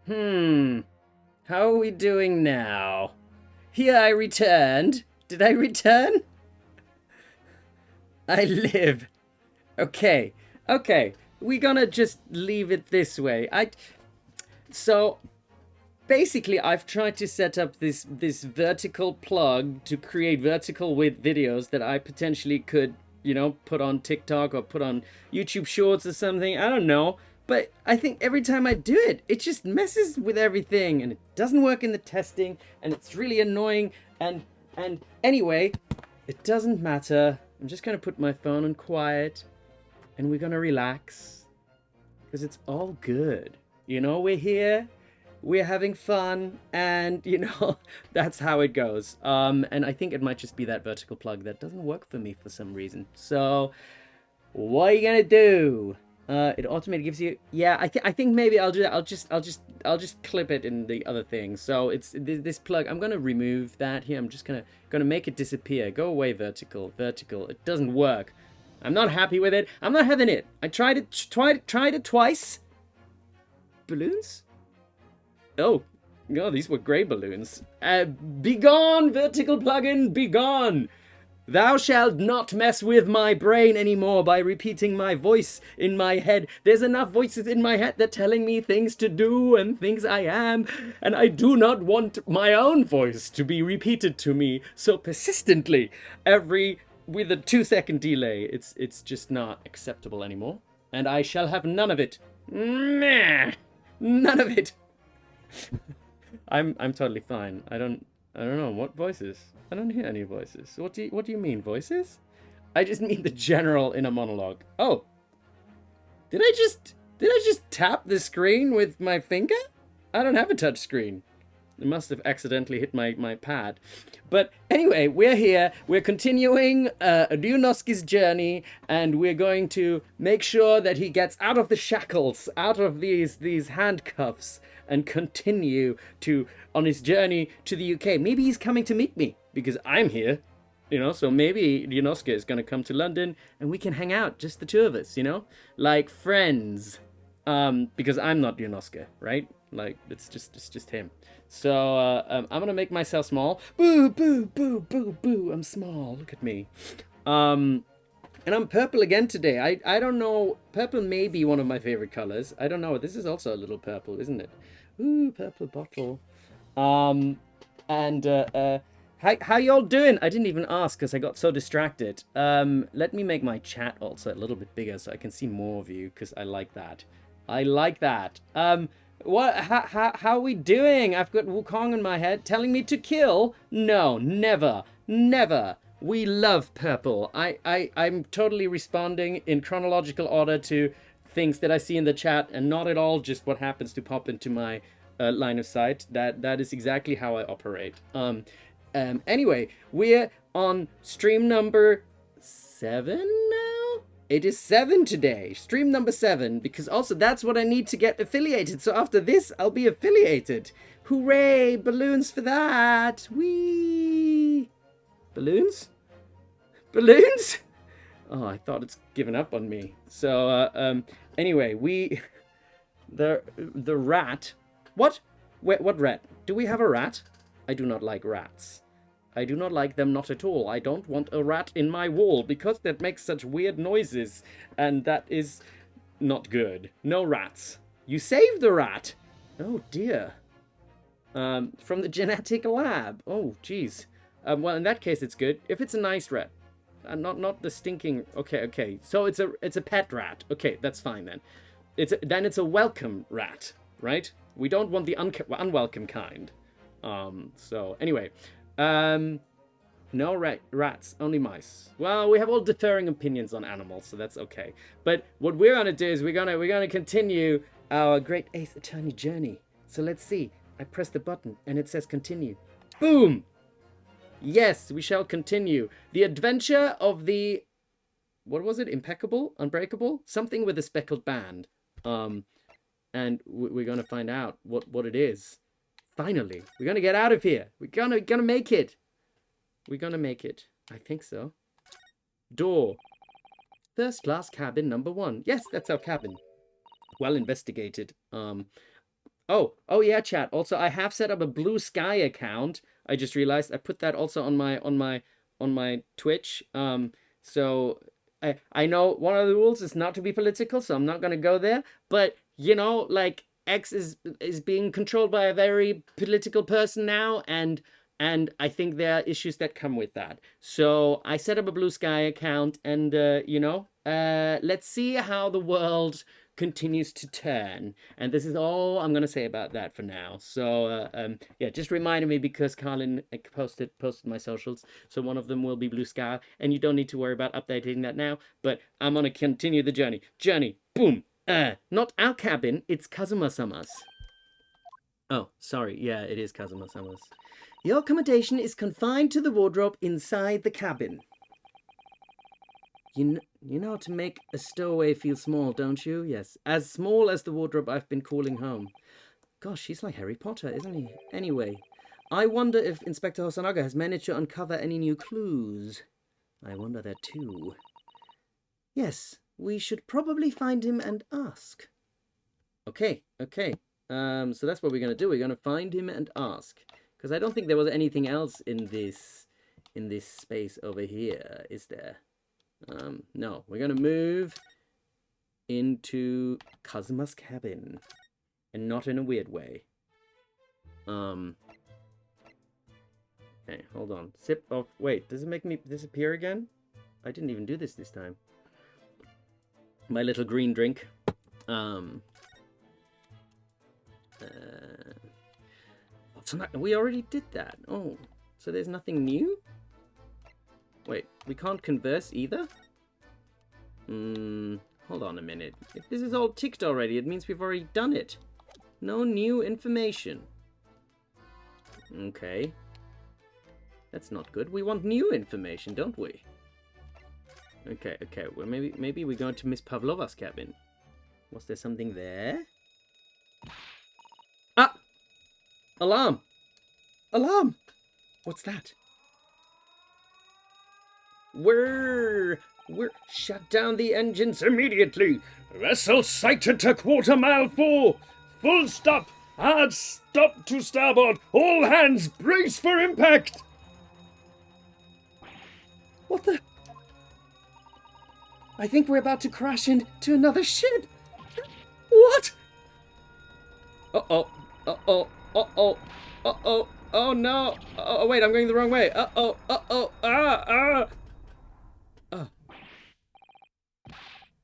How are we doing now? Here I returned. Did I return? I live. Okay. Okay. We're gonna just leave it this way. So basically I've tried to set up this vertical plug to create vertical width videos that I potentially could, put on TikTok or put on YouTube Shorts or something. I don't know. But I think every time I do it, it just messes with everything and it doesn't work in the testing and it's really annoying and anyway, it doesn't matter. I'm just gonna put my phone on quiet and we're gonna relax because it's all good. We're here, we're having fun, and that's how it goes. And I think it might just be that vertical plug that doesn't work for me for some reason. So what are you gonna do? It automatically gives you. Yeah, I think maybe I'll do that. I'll just clip it in the other thing. So it's this plug. I'm gonna remove that here. I'm just gonna make it disappear. Go away, vertical. It doesn't work. I'm not happy with it. I'm not having it. I tried it twice. Balloons? Oh, no, these were gray balloons. Be gone, vertical plugin, be gone! Thou shalt not mess with my brain anymore by repeating my voice in my head. There's enough voices in my head that telling me things to do and things I am, and I do not want my own voice to be repeated to me so persistently with a 2-second delay. It's just not acceptable anymore, and I shall have none of it. Nah, none of it. I'm totally fine. I don't know what voices. I don't hear any voices. What do you mean, voices? I just mean the general inner monologue. Oh, did I just tap the screen with my finger? I don't have a touch screen. It must have accidentally hit my pad. But anyway, we're here. We're continuing Ryunosuke's journey, and we're going to make sure that he gets out of the shackles, out of these handcuffs, and continue on his journey to the UK. Maybe he's coming to meet me because I'm here, so maybe Ryunosuke is going to come to London and we can hang out, just the two of us, like friends, because I'm not Ryunosuke, right? Like it's just him. So I'm gonna make myself small. Boo, boo, boo, boo, boo. I'm small. Look at me. And I'm purple again today. I don't know. Purple may be one of my favorite colors. I don't know. This is also a little purple, isn't it? Ooh, purple bottle. How y'all doing? I didn't even ask because I got so distracted. Let me make my chat also a little bit bigger so I can see more of you because I like that. How are we doing? I've got Wukong in my head telling me to kill. No, never. We love purple. I'm totally responding in chronological order to things that I see in the chat and not at all just what happens to pop into my line of sight. That is exactly how I operate. Anyway, we're on stream number 7 now? It is 7 today, stream number 7, because also that's what I need to get affiliated. So after this, I'll be affiliated. Hooray, balloons for that. Whee! Balloons? Oh, I thought it's given up on me. So, anyway, the rat. What? Wait, what rat? Do we have a rat? I do not like rats. I do not like them, not at all. I don't want a rat in my wall because that makes such weird noises. And that is not good. No rats. You saved the rat. Oh, dear. From the genetic lab. Oh, jeez. Well, in that case, it's good. If it's a nice rat. Not the stinking... Okay. So it's a pet rat. Okay, that's fine then. It's a welcome rat, right? We don't want the unwelcome kind. So anyway, no rats, only mice. Well, we have all differing opinions on animals, so that's okay. But what we're gonna do is we're gonna continue our great Ace Attorney journey. So let's see. I press the button and it says continue. Boom! Yes, we shall continue. The adventure of the... What was it? Impeccable? Unbreakable? Something with a speckled band. And we're gonna find out what it is. Finally, we're gonna get out of here. We're gonna make it. We're gonna make it. I think so. Door. First class cabin number 1. Yes, that's our cabin. Well investigated. Oh yeah, chat. Also, I have set up a Blue Sky account. I just realized I put that also on my Twitch. So I know one of the rules is not to be political, so I'm not gonna go there. But you know, like X is being controlled by a very political person now, and I think there are issues that come with that. So I set up a Blue Sky account, and let's see how the world continues to turn. And this is all I'm gonna say about that for now. So yeah, just reminded me because Carlin posted my socials. So one of them will be Blue Sky, and you don't need to worry about updating that now. But I'm gonna continue the journey. Boom. Not our cabin. It's Kazuma-sama's. Oh, sorry. Yeah, it is Kazuma-sama's. Your accommodation is confined to the wardrobe inside the cabin. You know how to make a stowaway feel small, don't you? Yes, as small as the wardrobe I've been calling home. Gosh, he's like Harry Potter, isn't he? Anyway, I wonder if Inspector Hosonaga has managed to uncover any new clues. I wonder that too. Yes, we should probably find him and ask. Okay. So that's what we're gonna do. We're gonna find him and ask. Because I don't think there was anything else in this space over here, is there? No, we're gonna move into Kazuma's cabin, and not in a weird way. Okay, hold on. Sip of. Wait, does it make me disappear again? I didn't even do this time. My little green drink. We already did that. Oh, so there's nothing new? Wait, we can't converse either? Hold on a minute. If this is all ticked already, it means we've already done it. No new information. Okay. That's not good. We want new information, don't we? Okay. Well, maybe we're going to Miss Pavlova's cabin. Was there something there? Ah! Alarm! Alarm! What's that? We're shut down the engines immediately. Vessel sighted to quarter mile 4. Full stop. Hard stop to starboard. All hands brace for impact. What the? I think we're about to crash into another ship. What? Uh-oh. Oh no. Oh wait, I'm going the wrong way. Oh.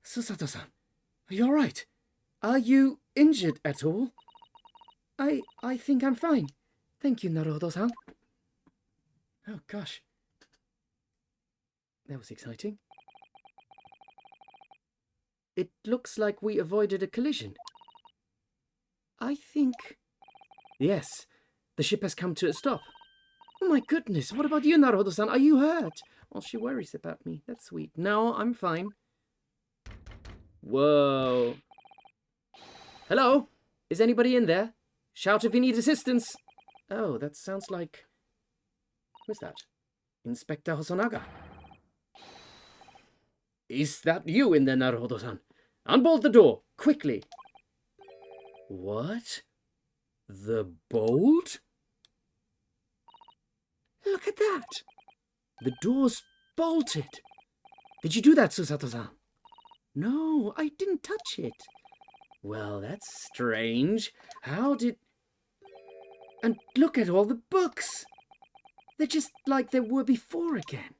Susato-san, are you alright? Are you injured at all? I think I'm fine. Thank you, Naruhodo-san. Oh gosh. That was exciting. It looks like we avoided a collision. I think... Yes, the ship has come to a stop. Oh my goodness, what about you, Naruhodo-san? Are you hurt? Well, she worries about me. That's sweet. No, I'm fine. Whoa. Hello? Is anybody in there? Shout if you need assistance. Oh, that sounds like... Who's that? Inspector Hosonaga. Is that you in there, Naruhodo-san? Unbolt the door, quickly. What? The bolt? Look at that. The door's bolted. Did you do that, Susato-san? No, I didn't touch it. Well, that's strange. How did... And look at all the books. They're just like they were before again.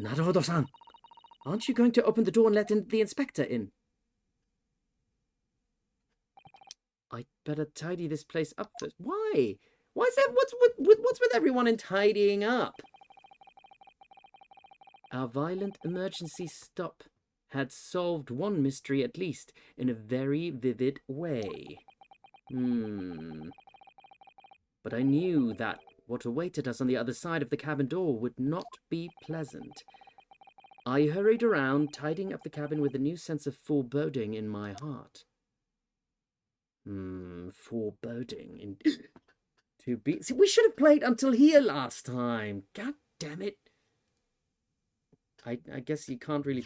Naruhodo-san, aren't you going to open the door and let the inspector in? I'd better tidy this place up first. Why? Why is that? What's with everyone in tidying up? Our violent emergency stop had solved one mystery at least in a very vivid way. But I knew that what awaited us on the other side of the cabin door would not be pleasant. I hurried around, tidying up the cabin with a new sense of foreboding in my heart. Foreboding. To be... See, we should have played until here last time. God damn it. I guess you can't really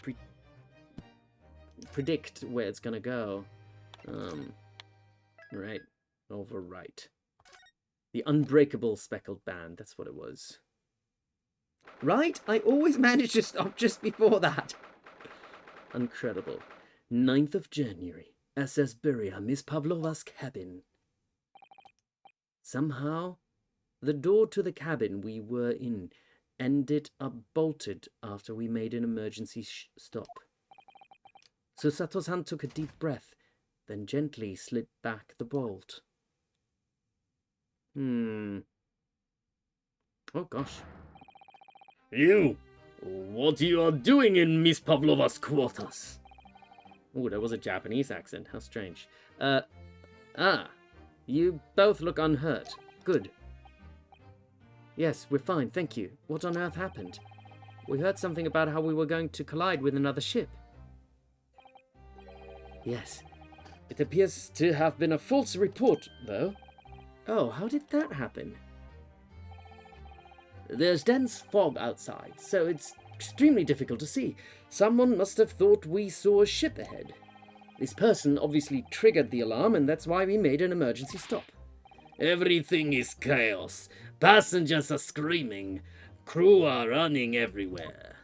predict where it's gonna go. Right. Overwrite. The unbreakable speckled band, that's what it was. Right? I always manage to stop just before that. Incredible. 9th of January. SS Beria, Miss Pavlova's cabin. Somehow, the door to the cabin we were in ended up bolted after we made an emergency stop. Susato-san took a deep breath, then gently slid back the bolt. Oh gosh. You! What you are doing in Miss Pavlova's quarters? Oh, that was a Japanese accent. How strange. You both look unhurt. Good. Yes, we're fine, thank you. What on earth happened? We heard something about how we were going to collide with another ship. Yes. It appears to have been a false report, though. Oh, how did that happen? There's dense fog outside, so it's extremely difficult to see. Someone must have thought we saw a ship ahead. This person obviously triggered the alarm, and that's why we made an emergency stop. Everything is chaos. Passengers are screaming. Crew are running everywhere.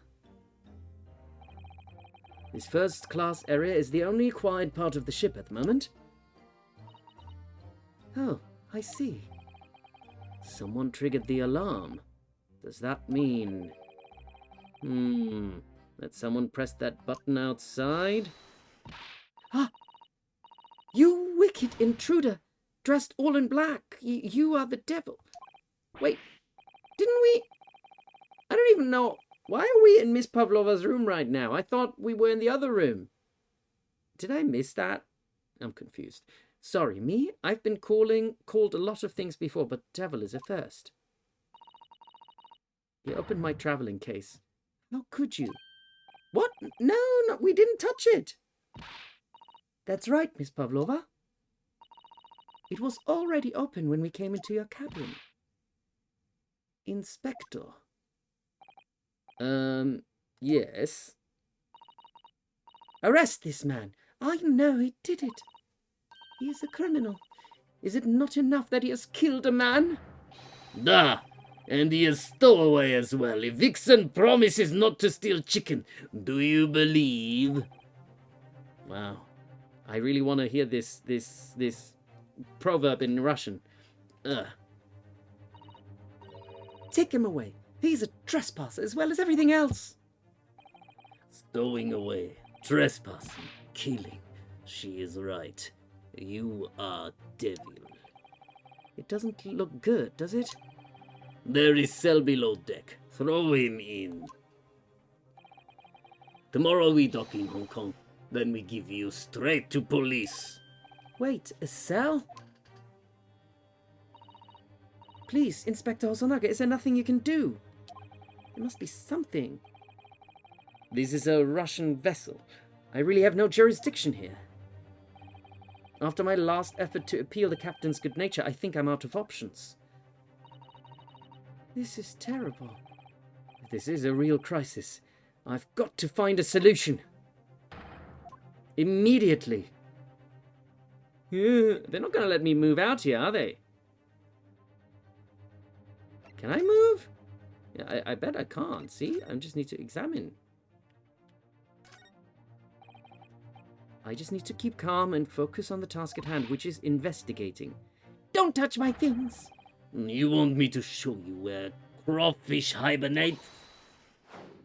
This first-class area is the only quiet part of the ship at the moment. Oh, I see. Someone triggered the alarm. Does that mean... that someone pressed that button outside? Ah! You wicked intruder! Dressed all in black! You are the devil! Wait, didn't we... I don't even know... Why are we in Miss Pavlova's room right now? I thought we were in the other room. Did I miss that? I'm confused. Sorry, me? I've been called a lot of things before, but devil is a first. You opened my traveling case. How could you? What? No, we didn't touch it. That's right, Miss Pavlova. It was already open when we came into your cabin. Inspector. Yes. Arrest this man. I know he did it. He is a criminal. Is it not enough that he has killed a man? Da! And he is stowaway as well. If Vixen promises not to steal chicken, do you believe? Wow. I really want to hear this proverb in Russian. Take him away. He's a trespasser as well as everything else. Stowing away, trespassing, killing. She is right. You are devil. It doesn't look good, does it? There is cell below deck. Throw him in. Tomorrow we dock in Hong Kong. Then we give you straight to police. Wait, a cell? Please, Inspector Hosonaga, is there nothing you can do? There must be something. This is a Russian vessel. I really have no jurisdiction here. After my last effort to appeal the captain's good nature, I think I'm out of options. This is terrible. This is a real crisis. I've got to find a solution. Immediately. They're not going to let me move out here, are they? Can I move? Yeah, I bet I can't. See? I just need to examine. I just need to keep calm and focus on the task at hand, which is investigating. Don't touch my things! You want me to show you where crawfish hibernate?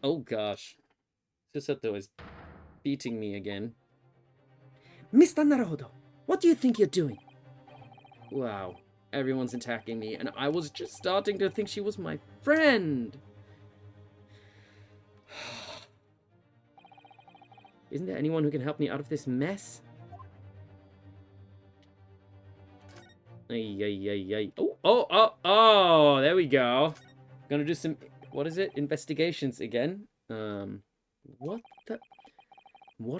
Oh gosh. Susato is beating me again. Mr. Naruhodo, what do you think you're doing? Wow. Everyone's attacking me, and I was just starting to think she was my friend. Isn't there anyone who can help me out of this mess? Ay, ay, ay, ay. Oh, there we go. Gonna do some, what is it? Investigations again. What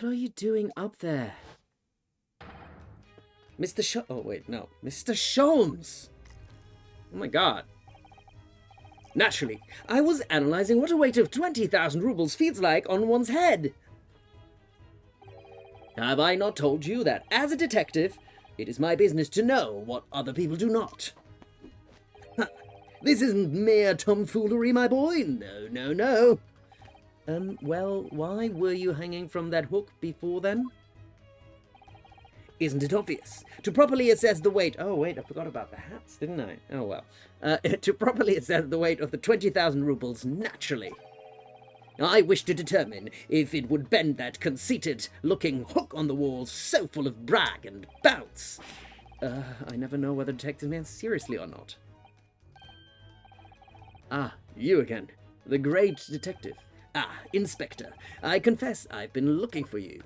are you doing up there? Oh, wait, no. Mr. Sholmes! Oh my god. Naturally, I was analyzing what a weight of 20,000 rubles feels like on one's head. Have I not told you that, as a detective, it is my business to know what other people do not? Ha, this isn't mere tomfoolery, my boy. No, no, no. Well, why were you hanging from that hook before then? Isn't it obvious? To properly assess the weight... Oh, wait, I forgot about the hats, didn't I? Oh, well. To properly assess the weight of the 20,000 rubles, naturally. I wish to determine if it would bend that conceited-looking hook on the wall so full of brag and bounce. I never know whether detectives mean seriously or not. Ah, you again. The great detective. Ah, Inspector. I confess I've been looking for you.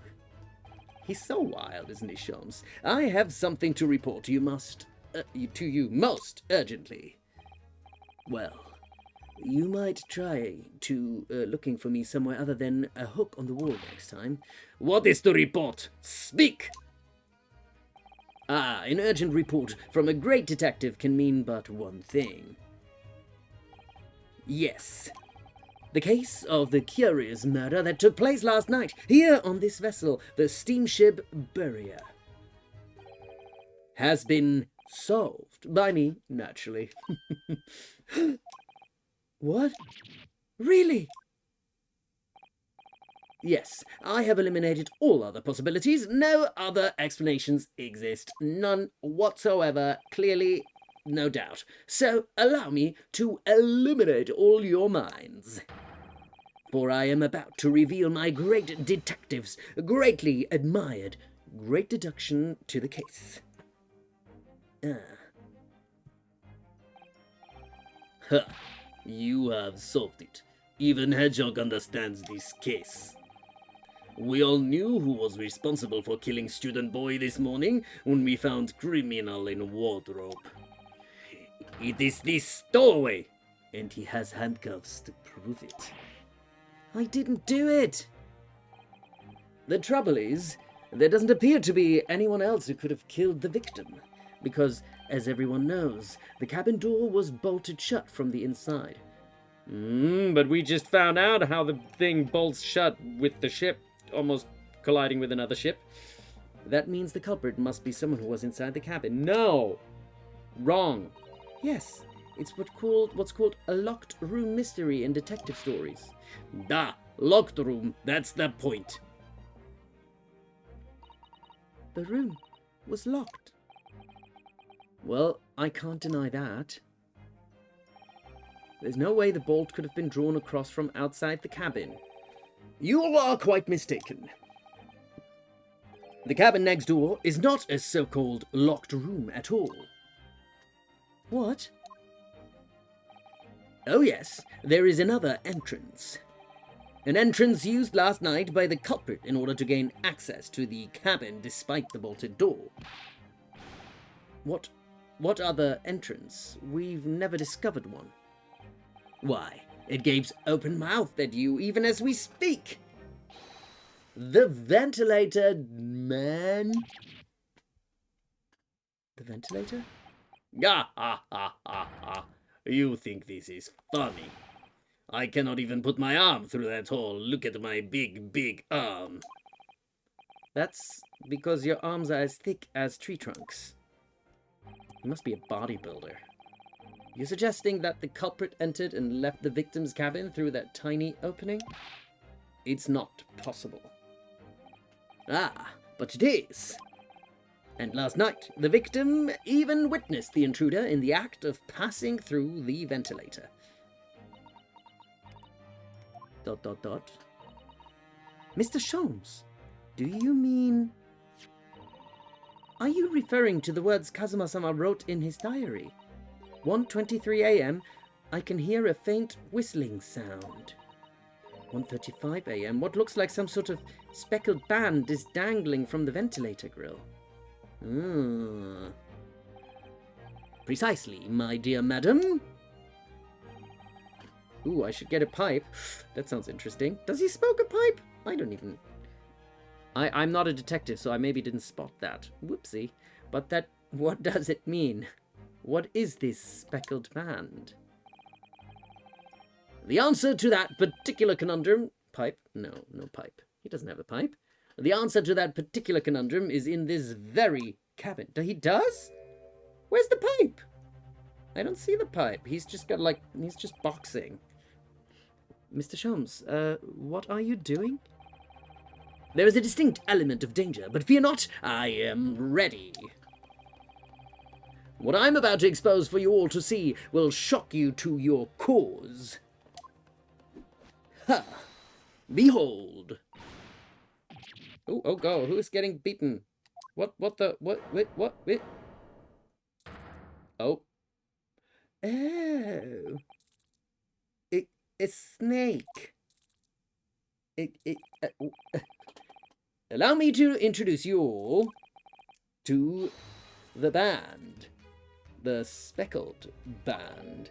He's so wild, isn't he, Sholmes? I have something to report to you most urgently. Well, you might try to looking for me somewhere other than a hook on the wall next time. What is to report? Speak! Ah, an urgent report from a great detective can mean but one thing. Yes. The case of the curious murder that took place last night here on this vessel, the steamship Burrier, has been solved by me, naturally. What? Really? Yes, I have eliminated all other possibilities. No other explanations exist. None whatsoever. Clearly, no doubt. So allow me to eliminate all your minds. For I am about to reveal my great detective's greatly admired great deduction to the case. Huh. You have solved it. Even Hedgehog understands this case. We all knew who was responsible for killing student boy this morning when we found criminal in wardrobe. It is this stowaway, and he has handcuffs to prove it. I didn't do it. The trouble is, there doesn't appear to be anyone else who could have killed the victim, because, as everyone knows, the cabin door was bolted shut from the inside. But we just found out how the thing bolts shut with the ship almost colliding with another ship. That means the culprit must be someone who was inside the cabin. No! Wrong. Yes, it's what's called a locked room mystery in detective stories. Da, locked room, that's the point. The room was locked. Well, I can't deny that. There's no way the bolt could have been drawn across from outside the cabin. You are quite mistaken. The cabin next door is not a so-called locked room at all. What? Oh yes, there is another entrance. An entrance used last night by the culprit in order to gain access to the cabin despite the bolted door. What other entrance? We've never discovered one. Why, it gapes open-mouthed at you even as we speak. The ventilator, man. The ventilator? Ha ha ha ha ha. You think this is funny? I cannot even put my arm through that hole. Look at my big, big arm. That's because your arms are as thick as tree trunks. You must be a bodybuilder. You're suggesting that the culprit entered and left the victim's cabin through that tiny opening? It's not possible. Ah, but it is. And last night, the victim even witnessed the intruder in the act of passing through the ventilator. ... Mr. Sholmes, do you mean... Are you referring to the words Kazuma-sama wrote in his diary? 1:23 a.m., I can hear a faint whistling sound. 1:35 a.m., what looks like some sort of speckled band is dangling from the ventilator grill. Precisely, my dear madam. Ooh, I should get a pipe. That sounds interesting. Does he smoke a pipe? I don't even... I'm not a detective, so I maybe didn't spot that. Whoopsie. But that... what does it mean? What is this speckled band? The answer to that particular conundrum... Pipe? No, no pipe. He doesn't have a pipe. The answer to that particular conundrum is in this very cabin. He does? Where's the pipe? I don't see the pipe. He's just got, like, he's just boxing. Mr. Sholmes, what are you doing? There is a distinct element of danger, but fear not, I am ready. What I'm about to expose for you all to see will shock you to your cause. Ha! Behold! Oh, go! Who is getting beaten? What? Wait. Oh. Oh. A snake. Allow me to introduce you all to the band. The Speckled Band.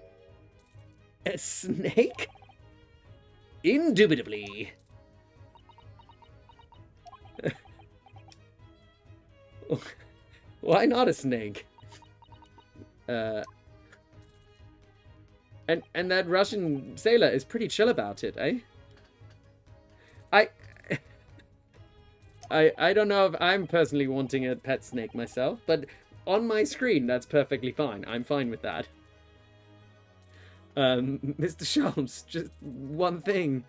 A snake? Indubitably. Why not a snake? And that Russian sailor is pretty chill about it, eh? I don't know if I'm personally wanting a pet snake myself, but on my screen, that's perfectly fine. I'm fine with that. Mr. Sholmes, just one thing.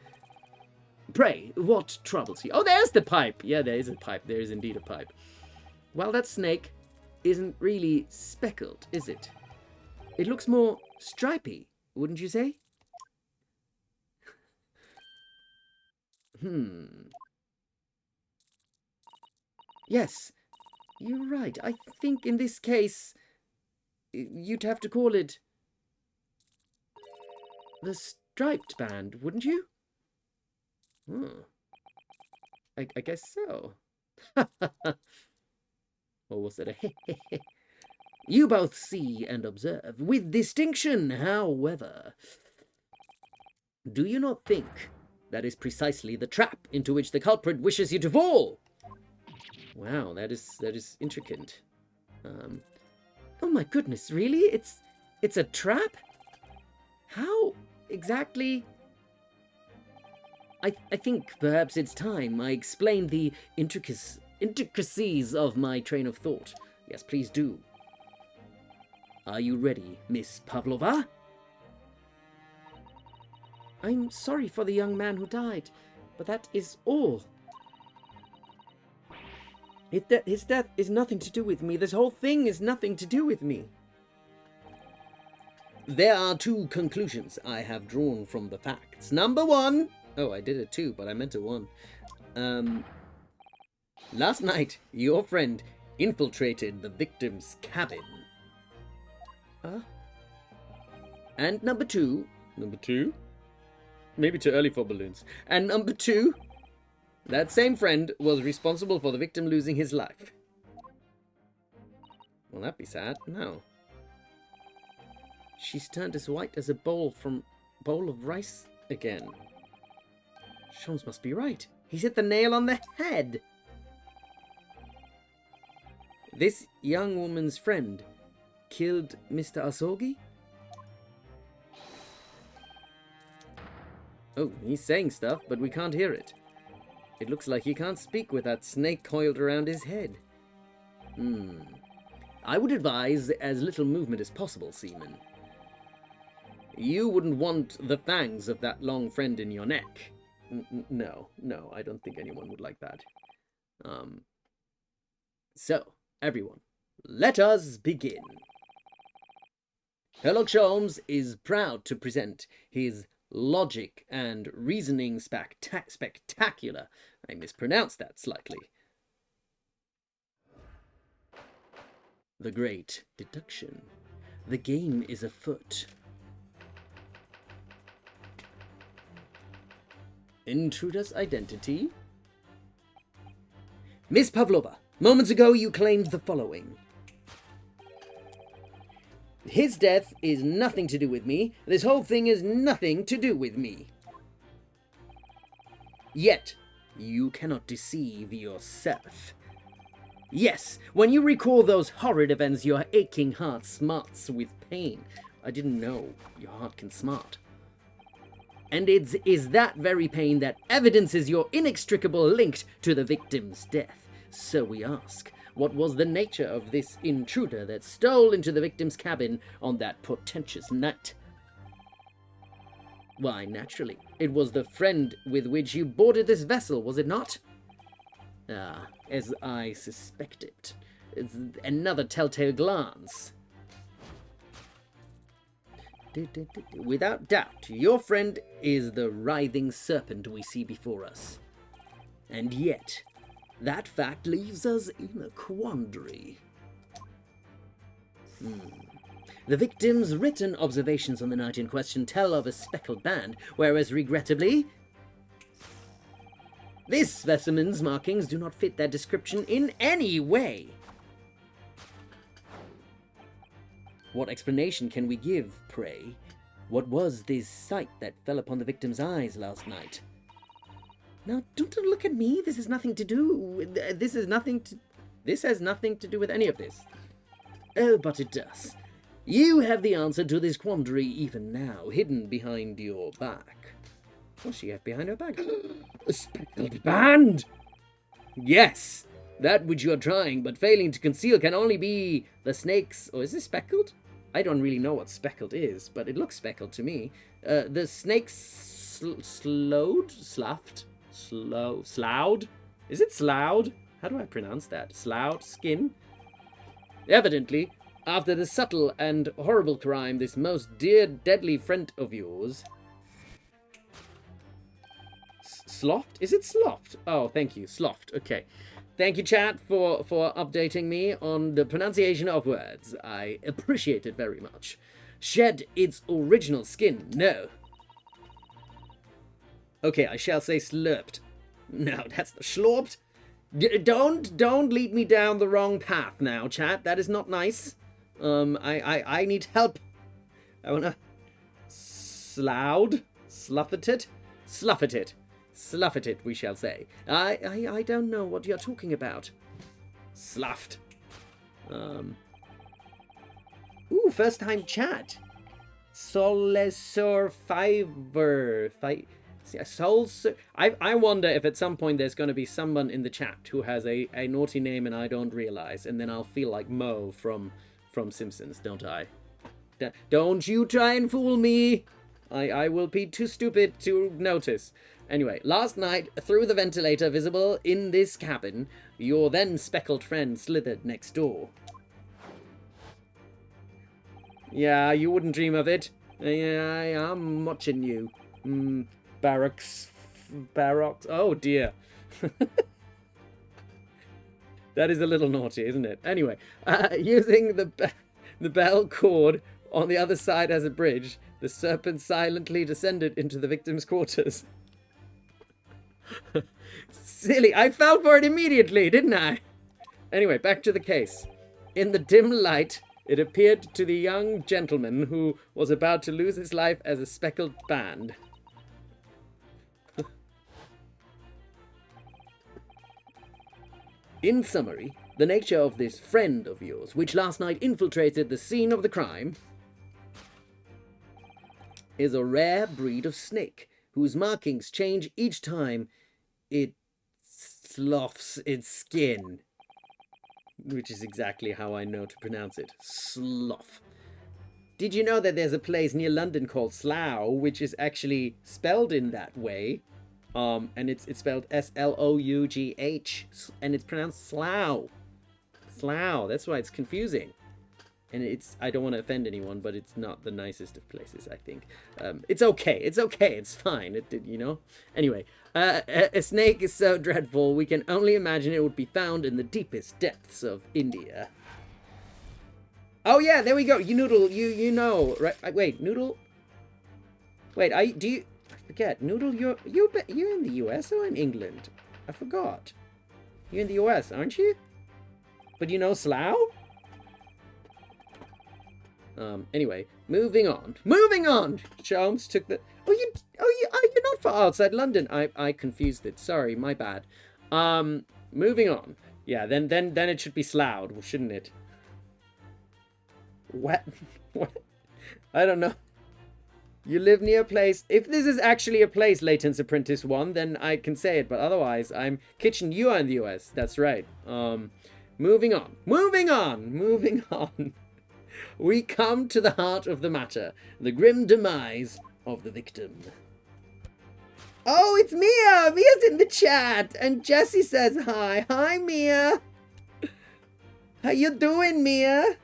Pray, what troubles you? Oh, there's the pipe! Yeah, there is a pipe. There is indeed a pipe. Well, that snake isn't really speckled, is it? It looks more stripy, wouldn't you say? Yes, you're right. I think in this case, you'd have to call it the striped band, wouldn't you? I guess so. Or was it a heh? You both see and observe, with distinction, however. Do you not think that is precisely the trap into which the culprit wishes you to fall? Wow, that is intricate. Oh my goodness, really? It's a trap? How exactly? I think perhaps it's time I explained the intricacies of my train of thought. Yes, please do. Are you ready, Miss Pavlova? I'm sorry for the young man who died, but that is all. His death is nothing to do with me. This whole thing is nothing to do with me. There are two conclusions I have drawn from the facts. Number one... Oh, I did it too, but I meant a one. Last night, your friend infiltrated the victim's cabin. And number two... Number two? Maybe too early for balloons. And number two... That same friend was responsible for the victim losing his life. Will that be sad? No. She's turned as white as a bowl of rice again. Sholmes must be right. He's hit the nail on the head. This young woman's friend killed Mr. Asogi? Oh, he's saying stuff, but we can't hear it. It looks like he can't speak with that snake coiled around his head. I would advise as little movement as possible, Seaman. You wouldn't want the fangs of that long friend in your neck. No, I don't think anyone would like that. So, everyone, let us begin. Sherlock Sholmes is proud to present his logic and reasoning spectacular. I mispronounced that slightly. The great deduction. The game is afoot. Intruder's identity. Miss Pavlova, moments ago you claimed the following. His death is nothing to do with me. This whole thing is nothing to do with me. Yet, you cannot deceive yourself. Yes, when you recall those horrid events, your aching heart smarts with pain. I didn't know your heart can smart. And it is that very pain that evidences your inextricable link to the victim's death. So we ask, what was the nature of this intruder that stole into the victim's cabin on that portentous night? Why, naturally, it was the friend with which you boarded this vessel, was it not? Ah, as I suspected. It's another telltale glance. Without doubt, your friend is the writhing serpent we see before us. And yet, that fact leaves us in a quandary. The victim's written observations on the night in question tell of a speckled band, whereas regrettably, this specimen's markings do not fit that description in any way. What explanation can we give, pray? What was this sight that fell upon the victim's eyes last night? Now, don't look at me. This has nothing to do with... This has nothing to do with any of this. Oh, but it does. You have the answer to this quandary even now, hidden behind your back. What's she have behind her back? A speckled band! Yes! That which you are trying but failing to conceal can only be the snake's... Oh, is this speckled? I don't really know what speckled is, but it looks speckled to me. The snake's sloughed? Sloughed? Is it sloughed? How do I pronounce that? Sloughed skin? Evidently, after the subtle and horrible crime, this most dear, deadly friend of yours... Sloughed? Is it sloughed? Oh, thank you. Sloughed. Okay. Thank you, chat, for updating me on the pronunciation of words. I appreciate it very much. Shed its original skin. No. Okay, I shall say slurped. No, that's the schlorped. Don't lead me down the wrong path now, chat. That is not nice. I need help. I wanna... Sloughed? Sluffeted? Sluffeted. Sluffeted, we shall say. I don't know what you're talking about. Sluffed. Ooh, first time chat. Solesor Fiver. I wonder if at some point there's going to be someone in the chat who has a naughty name and I don't realize, and then I'll feel like Mo from Simpsons, don't I? Don't you try and fool me. I will be too stupid to notice. Anyway, last night, through the ventilator visible in this cabin, your then speckled friend slithered next door. Yeah, you wouldn't dream of it. Yeah, I'm watching you. Barracks. Oh dear. That is a little naughty, isn't it? Anyway, using the bell cord on the other side as a bridge, the serpent silently descended into the victim's quarters. Silly, I fell for it immediately, didn't I? Anyway, back to the case. In the dim light, it appeared to the young gentleman who was about to lose his life as a speckled band. In summary, the nature of this friend of yours, which last night infiltrated the scene of the crime, is a rare breed of snake, whose markings change each time it sloughs its skin. Which is exactly how I know to pronounce it. Slough. Did you know that there's a place near London called Slough, which is actually spelled in that way? And it's spelled S-L-O-U-G-H, and it's pronounced Slough. Slough, that's why it's confusing. And I don't want to offend anyone, but it's not the nicest of places, I think. It's okay, it's fine, you know? Anyway, a snake is so dreadful, we can only imagine it would be found in the deepest depths of India. Oh yeah, there we go, you Noodle, you know, right? Wait, Noodle? Wait, I forget, Noodle, you're in the US or in England? I forgot. You're in the US, aren't you? But you know Slough? Anyway, moving on. Sholmes took the... you're not far outside London. I confused it. Sorry, my bad. Moving on. Yeah, then it should be Sloughed, shouldn't it? What? I don't know. You live near a place. If this is actually a place, Layton's Apprentice 1, then I can say it. But otherwise, I'm Kitchen. You are in the US. That's right. Moving on. Moving on. Moving on. We come to the heart of the matter. The grim demise of the victim. Oh, it's Mia! Mia's in the chat! And Jesse says hi. Hi, Mia! How you doing, Mia?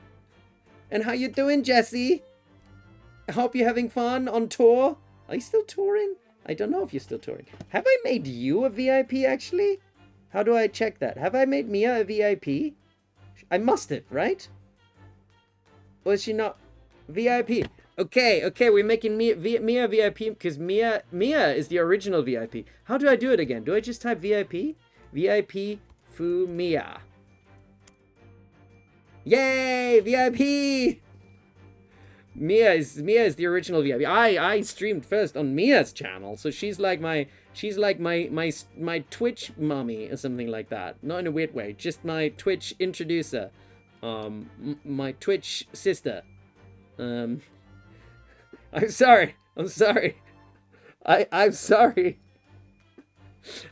And how you doing, Jesse? I hope you're having fun on tour. Are you still touring? I don't know if you're still touring. Have I made you a VIP, actually? How do I check that? Have I made Mia a VIP? I must have, right? Or is she not VIP? Okay, we're making Mia VIP because Mia is the original VIP. How do I do it again? Do I just type VIP? VIP Fu Mia. Yay, VIP! Mia is the original VIP. I streamed first on Mia's channel, so she's like my Twitch mommy or something like that. Not in a weird way, just my Twitch introducer. My Twitch sister. I'm sorry. I'm sorry. I'm sorry.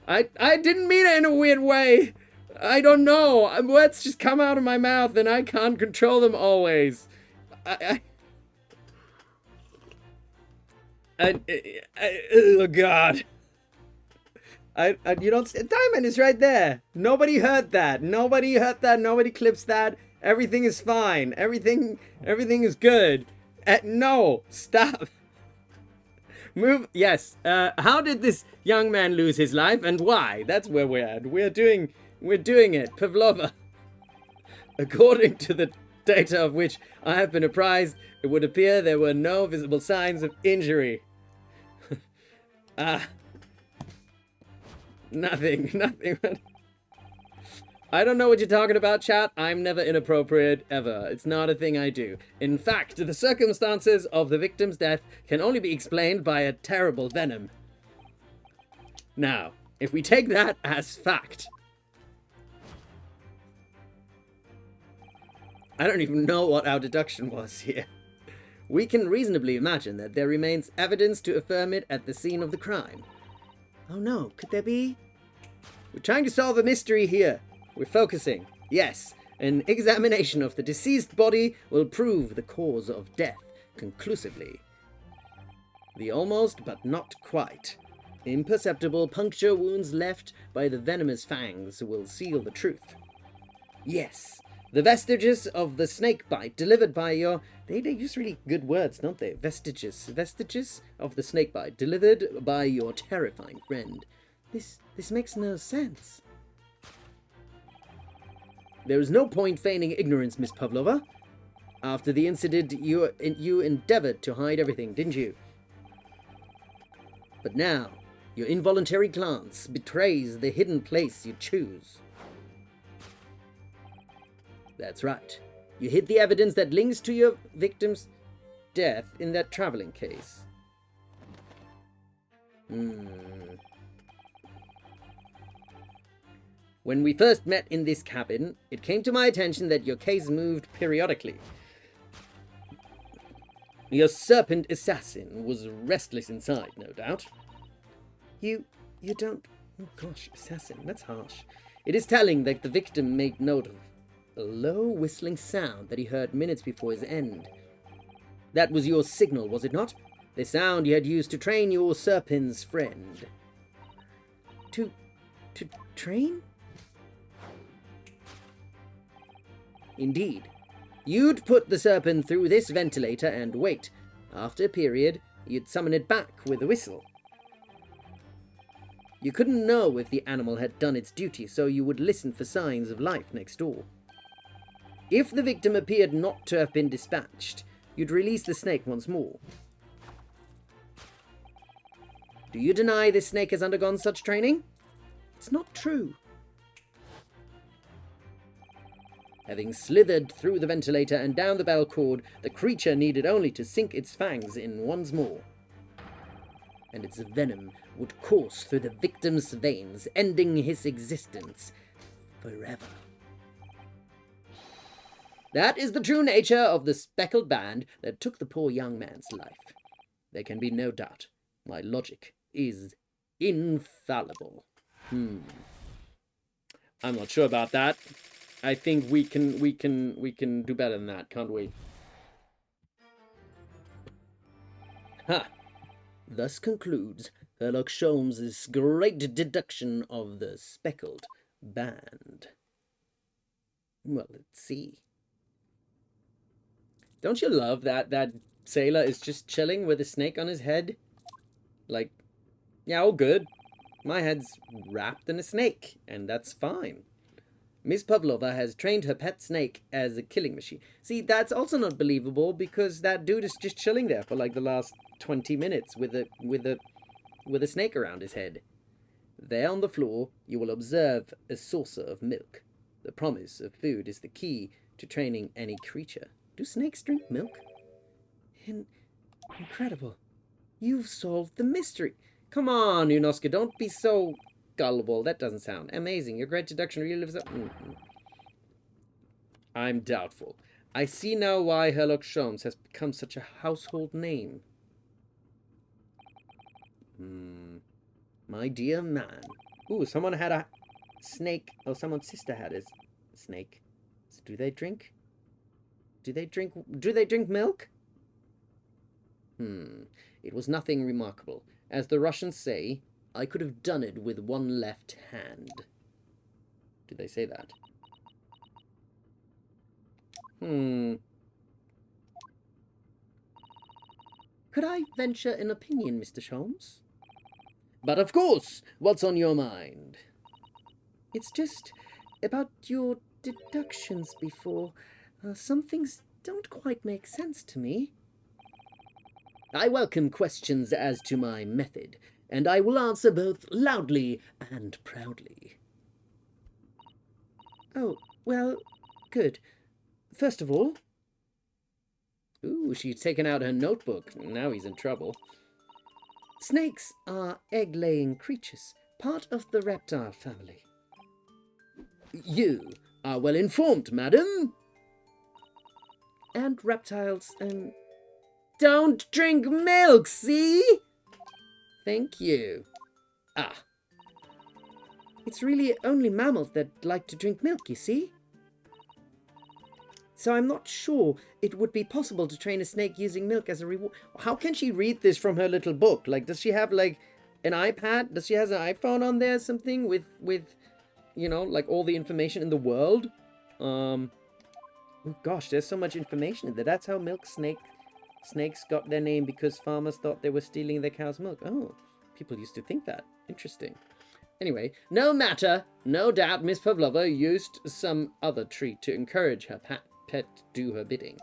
I didn't mean it in a weird way. I don't know. Words just come out of my mouth and I can't control them always. Oh God. You don't. Diamond is right there. Nobody heard that. Nobody clips that. Everything is fine. Everything is good. No, stop. Move. Yes. How did this young man lose his life and why? That's where we're at. We're doing it. Pavlova. According to the data of which I have been apprised, it would appear there were no visible signs of injury. Nothing. I don't know what you're talking about, chat. I'm never inappropriate, ever. It's not a thing I do. In fact, the circumstances of the victim's death can only be explained by a terrible venom. Now, if we take that as fact, I don't even know what our deduction was here. We can reasonably imagine that there remains evidence to affirm it at the scene of the crime. Oh no, could there be? We're trying to solve a mystery here. We're focusing. Yes, an examination of the deceased body will prove the cause of death conclusively. The almost but not quite imperceptible puncture wounds left by the venomous fangs will seal the truth. Yes, the vestiges of the snake bite delivered by your... They use really good words, don't they? Vestiges of the snake bite delivered by your terrifying friend. This makes no sense. There is no point feigning ignorance, Miss Pavlova. After the incident, you endeavored to hide everything, didn't you? But now, your involuntary glance betrays the hidden place you choose. That's right. You hid the evidence that links to your victim's death in that traveling case. When we first met in this cabin, it came to my attention that your case moved periodically. Your serpent assassin was restless inside, no doubt. You don't... Oh gosh, assassin, that's harsh. It is telling that the victim made note of a low whistling sound that he heard minutes before his end. That was your signal, was it not? The sound you had used to train your serpent's friend. To train? Indeed. You'd put the serpent through this ventilator and wait. After a period, you'd summon it back with a whistle. You couldn't know if the animal had done its duty, so you would listen for signs of life next door. If the victim appeared not to have been dispatched, you'd release the snake once more. Do you deny this snake has undergone such training? It's not true. Having slithered through the ventilator and down the bell cord, the creature needed only to sink its fangs in once more. And its venom would course through the victim's veins, ending his existence forever. That is the true nature of the speckled band that took the poor young man's life. There can be no doubt. My logic is infallible. I'm not sure about that. I think we can do better than that, can't we? Ha! Thus concludes Sherlock Holmes's great deduction of the speckled band. Well, let's see. Don't you love that sailor is just chilling with a snake on his head? Like, yeah, all good. My head's wrapped in a snake, and that's fine. Miss Pavlova has trained her pet snake as a killing machine. See, that's also not believable because that dude is just chilling there for like the last 20 minutes with a snake around his head. There on the floor, you will observe a saucer of milk. The promise of food is the key to training any creature. Do snakes drink milk? Incredible. You've solved the mystery. Come on, Ryunosuke, don't be so gullible. That doesn't sound amazing. Your great deduction really lives up. I'm doubtful. I see now why Sherlock Holmes has become such a household name. My dear man. Ooh, someone had a snake. Oh, someone's sister had a snake. So do they drink? Do they drink milk? It was nothing remarkable. As the Russians say, I could have done it with one left hand. Did they say that? Could I venture an opinion, Mr. Holmes? But of course, what's on your mind? It's just about your deductions before. Some things don't quite make sense to me. I welcome questions as to my method, and I will answer both loudly and proudly. Oh, well, good. First of all... Ooh, she's taken out her notebook. Now he's in trouble. Snakes are egg-laying creatures, part of the reptile family. You are well informed, madam. And reptiles, don't drink milk, see? Thank you. Ah. It's really only mammals that like to drink milk, you see? So I'm not sure it would be possible to train a snake using milk as a reward. How can she read this from her little book? Like, does she have, like, an iPad? Does she have an iPhone on there or something with, you know, like, all the information in the world? Oh, gosh, there's so much information in there. That's how snakes got their name, because farmers thought they were stealing their cow's milk. Oh, people used to think that. Interesting. Anyway, no matter. No doubt Miss Pavlova used some other treat to encourage her pet to do her bidding.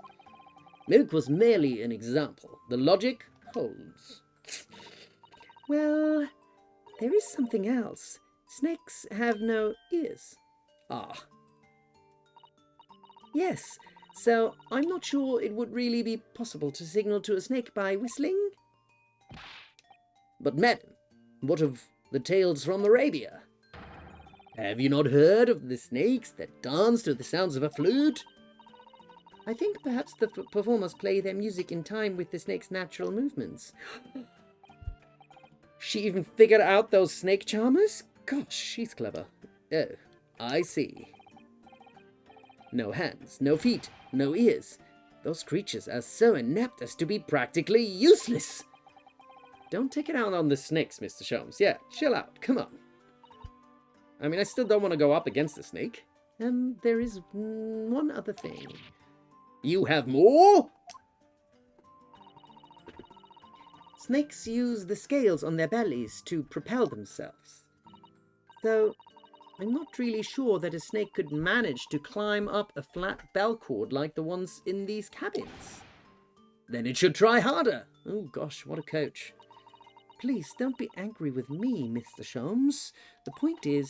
Milk was merely an example. The logic holds. Well, there is something else. Snakes have no ears. Ah. Yes, so I'm not sure it would really be possible to signal to a snake by whistling. But madam, what of the tales from Arabia? Have you not heard of the snakes that dance to the sounds of a flute? I think perhaps the performers play their music in time with the snake's natural movements. She even figured out those snake charmers? Gosh, she's clever. Oh, I see. No hands, no feet, no ears. Those creatures are so inept as to be practically useless. Don't take it out on the snakes, Mr. Holmes. Yeah, chill out. Come on. I mean, I still don't want to go up against the snake. There is one other thing. You have more? Snakes use the scales on their bellies to propel themselves. Though I'm not really sure that a snake could manage to climb up a flat bell cord like the ones in these cabins. Then it should try harder. Oh gosh, what a coach. Please don't be angry with me, Mr. Holmes. The point is,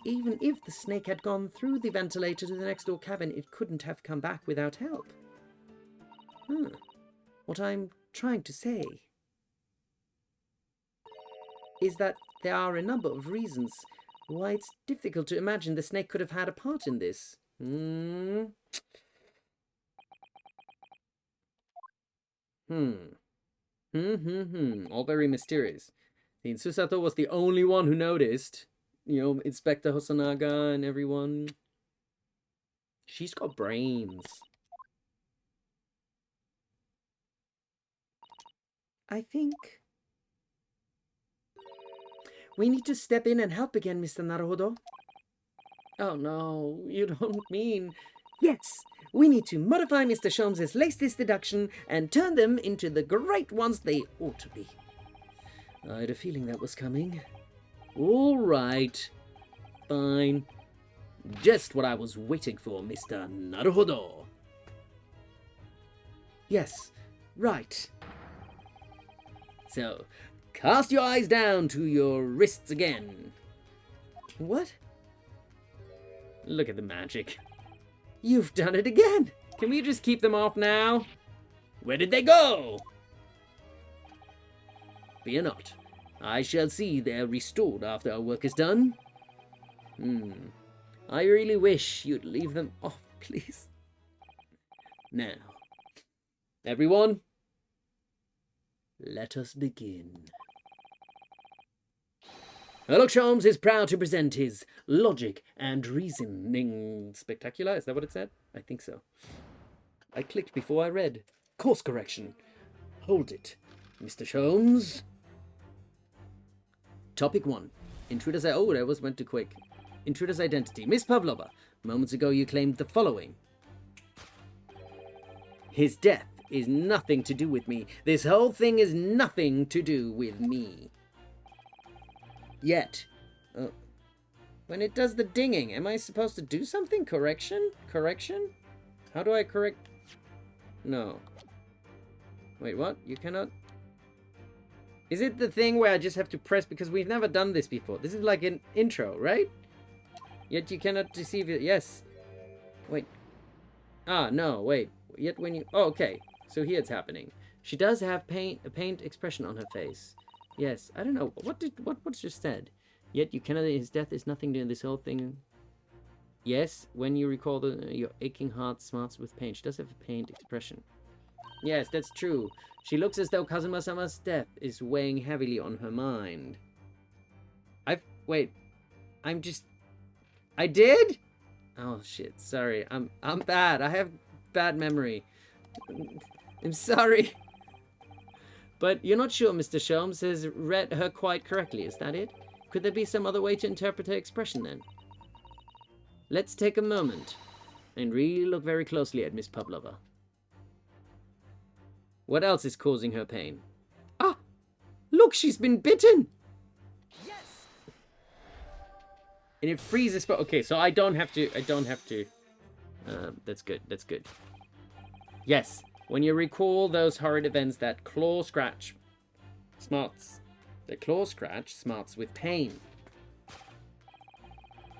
even if the snake had gone through the ventilator to the next door cabin, it couldn't have come back without help. What I'm trying to say is that there are a number of reasons why it's difficult to imagine the snake could have had a part in this. All very mysterious. And Susato was the only one who noticed. You know, Inspector Hosonaga and everyone. She's got brains. I think we need to step in and help again, Mr. Naruhodo. Oh no, you don't mean... Yes, we need to modify Mr. Sholmes's latest deduction and turn them into the great ones they ought to be. I had a feeling that was coming. All right. Fine. Just what I was waiting for, Mr. Naruhodo. Yes, right. So, cast your eyes down to your wrists again. What? Look at the magic. You've done it again. Can we just keep them off now? Where did they go? Fear not. I shall see they're restored after our work is done. I really wish you'd leave them off, please. Now, everyone, let us begin. Sherlock Holmes is proud to present his logic and reasoning spectacular. Is that what it said? I think so. I clicked before I read. Course correction. Hold it, Mr. Holmes. Topic 1. Intruder's... Oh, that went too quick. Intruder's identity. Miss Pavlova, moments ago you claimed the following. His death is nothing to do with me. This whole thing is nothing to do with me. Yet, when it does the dinging, am I supposed to do something? Correction? Correction? How do I correct? No. Wait, what? You cannot... Is it the thing where I just have to press, because we've never done this before. This is like an intro, right? Yet you cannot deceive it. Yes. Wait. Ah, no, wait. Yet when you... Oh, okay. So here it's happening. She does have a pained expression on her face. Yes. I don't know. What's just said? Yet you cannot... His death is nothing to this whole thing. Yes. When you recall your aching heart smarts with pain. She does have a pained expression. Yes, that's true. She looks as though Kazuma-sama's death is weighing heavily on her mind. Wait. I'm just... I did? Oh, shit. Sorry. I'm bad. I have bad memory. I'm sorry. But you're not sure Mr. Sholmes has read her quite correctly, is that it? Could there be some other way to interpret her expression, then? Let's take a moment and really look very closely at Miss Pavlova. What else is causing her pain? Ah! Look, she's been bitten! Yes! And it freezes... Okay, so I don't have to... That's good, that's good. Yes, when you recall those horrid events, that claw scratch smarts with pain.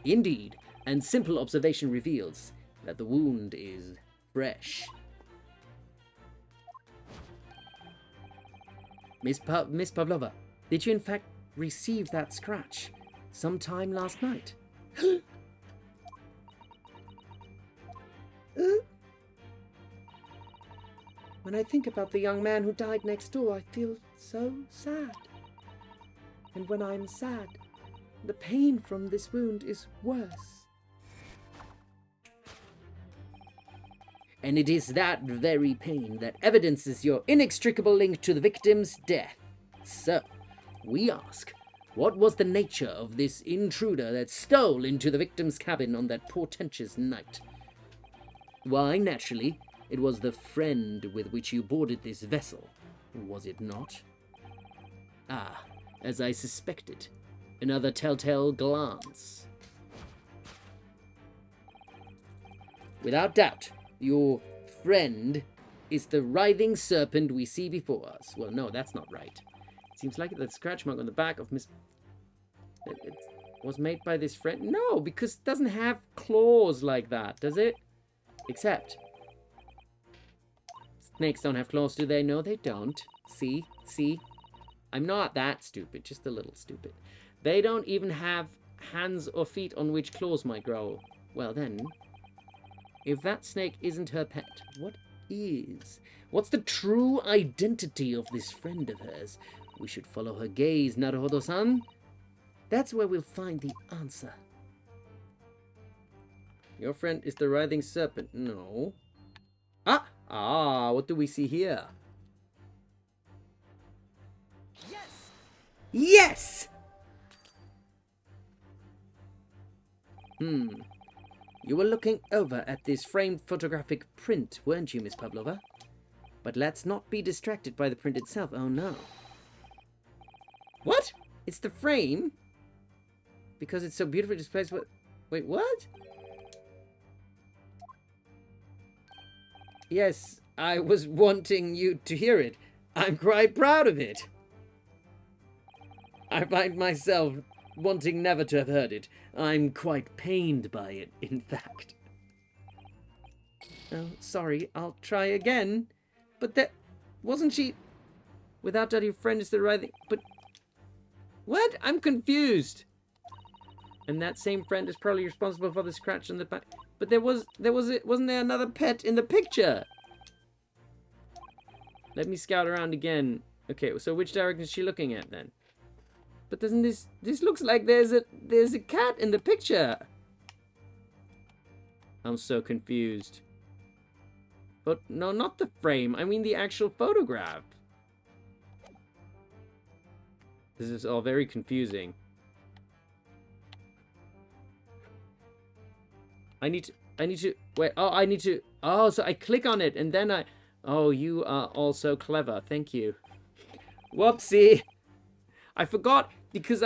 Indeed, and simple observation reveals that the wound is fresh. Miss Pavlova, did you in fact receive that scratch sometime last night? When I think about the young man who died next door, I feel so sad. And when I'm sad, the pain from this wound is worse. And it is that very pain that evidences your inextricable link to the victim's death. So, we ask, what was the nature of this intruder that stole into the victim's cabin on that portentous night? Why, naturally, it was the friend with which you boarded this vessel, was it not? Ah, as I suspected, another telltale glance. Without doubt, your friend is the writhing serpent we see before us. Well, no, that's not right. It seems like the scratch mark on the back of Miss... It was made by this friend. No, because it doesn't have claws like that, does it? Except... Snakes don't have claws, do they? No, they don't. See? See? I'm not that stupid, just a little stupid. They don't even have hands or feet on which claws might grow. Well then... If that snake isn't her pet, what is? What's the true identity of this friend of hers? We should follow her gaze, Naruhodo-san. That's where we'll find the answer. Your friend is the writhing serpent. No. Ah, what do we see here? Yes! Yes! You were looking over at this framed photographic print, weren't you, Miss Pavlova? But let's not be distracted by the print itself. Oh, no. What? It's the frame? Because it's so beautifully displayed. Wait, what? Yes, I was wanting you to hear it. I'm quite proud of it. I find myself wanting never to have heard it. I'm quite pained by it, in fact. Oh, sorry, I'll try again. But that... wasn't she... Without that, your friend is the writhing... But... What? I'm confused. And that same friend is probably responsible for the wasn't there another pet in the picture? Let me scout around again. Okay, so which direction is she looking at then? But doesn't this looks like there's a cat in the picture. I'm so confused. But no, not the frame. I mean the actual photograph. This is all very confusing. I need to wait. Oh, I need to. Oh, so I click on it and then I. Oh, you are also clever. Thank you. Whoopsie. I forgot because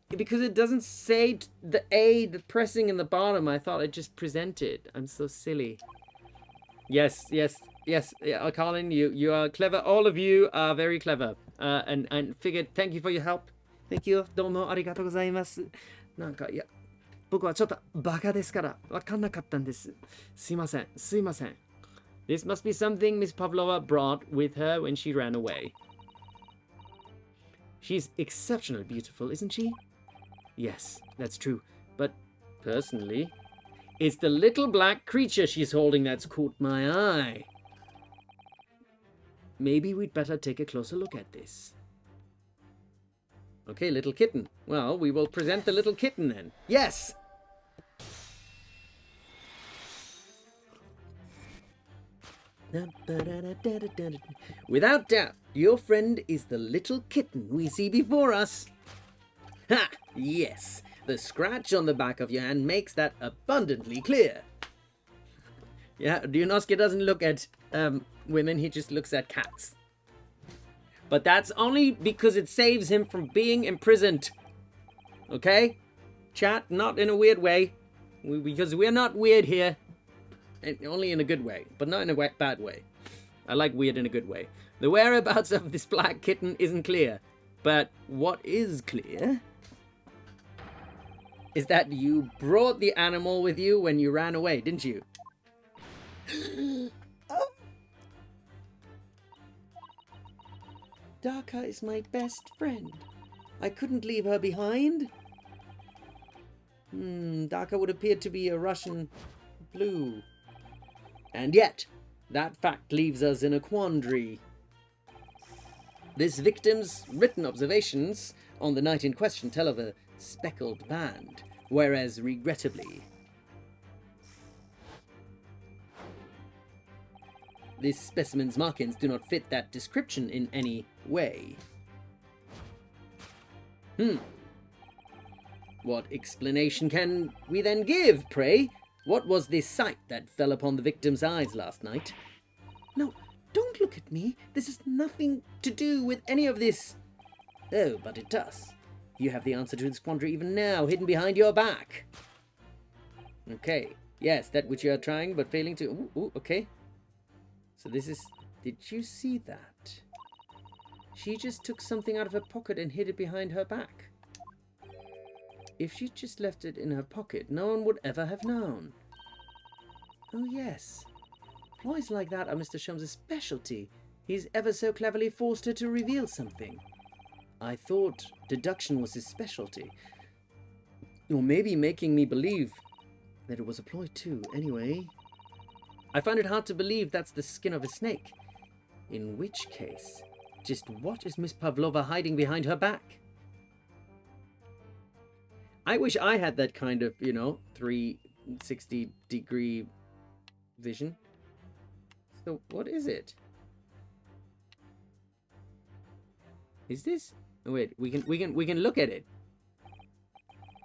because it doesn't say the the pressing in the bottom. I thought I'd just present it. I'm so silly. Yes. Yeah, Colin, you are clever. All of you are very clever. And figured. Thank you for your help. Thank you. どうもありがとうございます。なんかいや。僕はちょっとバカですからわかんなかったんです。すいません。This must be something Miss Pavlova brought with her when she ran away. She's exceptionally beautiful, isn't she? Yes, that's true. But personally, it's the little black creature she's holding that's caught my eye. Maybe we'd better take a closer look at this. Okay, little kitten. Well, we will present the little kitten then. Yes! Without doubt, your friend is the little kitten we see before us. Ha! Yes, the scratch on the back of your hand makes that abundantly clear. Yeah, Ryunosuke doesn't look at women, he just looks at cats. But that's only because it saves him from being imprisoned. Okay? Chat, not in a weird way. Because we're not weird here. And only in a good way, but not in a bad way. I like weird in a good way. The whereabouts of this black kitten isn't clear. But what is clear is that you brought the animal with you when you ran away, didn't you? Oh. Daka is my best friend. I couldn't leave her behind. Daka would appear to be a Russian blue. And yet, that fact leaves us in a quandary. This victim's written observations on the night in question tell of a speckled band, whereas, regrettably, this specimen's markings do not fit that description in any way. What explanation can we then give, pray? What was this sight that fell upon the victim's eyes last night? No, don't look at me. This has nothing to do with any of this. Oh, but it does. You have the answer to this quandary even now, hidden behind your back. Okay. Yes, that which you are trying but failing to... Ooh, okay. So this is... Did you see that? She just took something out of her pocket and hid it behind her back. If she just left it in her pocket, no one would ever have known. Oh, yes. Ploys like that are Mr. Sholmes' specialty. He's ever so cleverly forced her to reveal something. I thought deduction was his specialty. Or maybe making me believe that it was a ploy too. Anyway, I find it hard to believe that's the skin of a snake. In which case, just what is Miss Pavlova hiding behind her back? I wish I had that kind of, 360-degree vision. So, what is it? Is this? Oh, wait, we can look at it.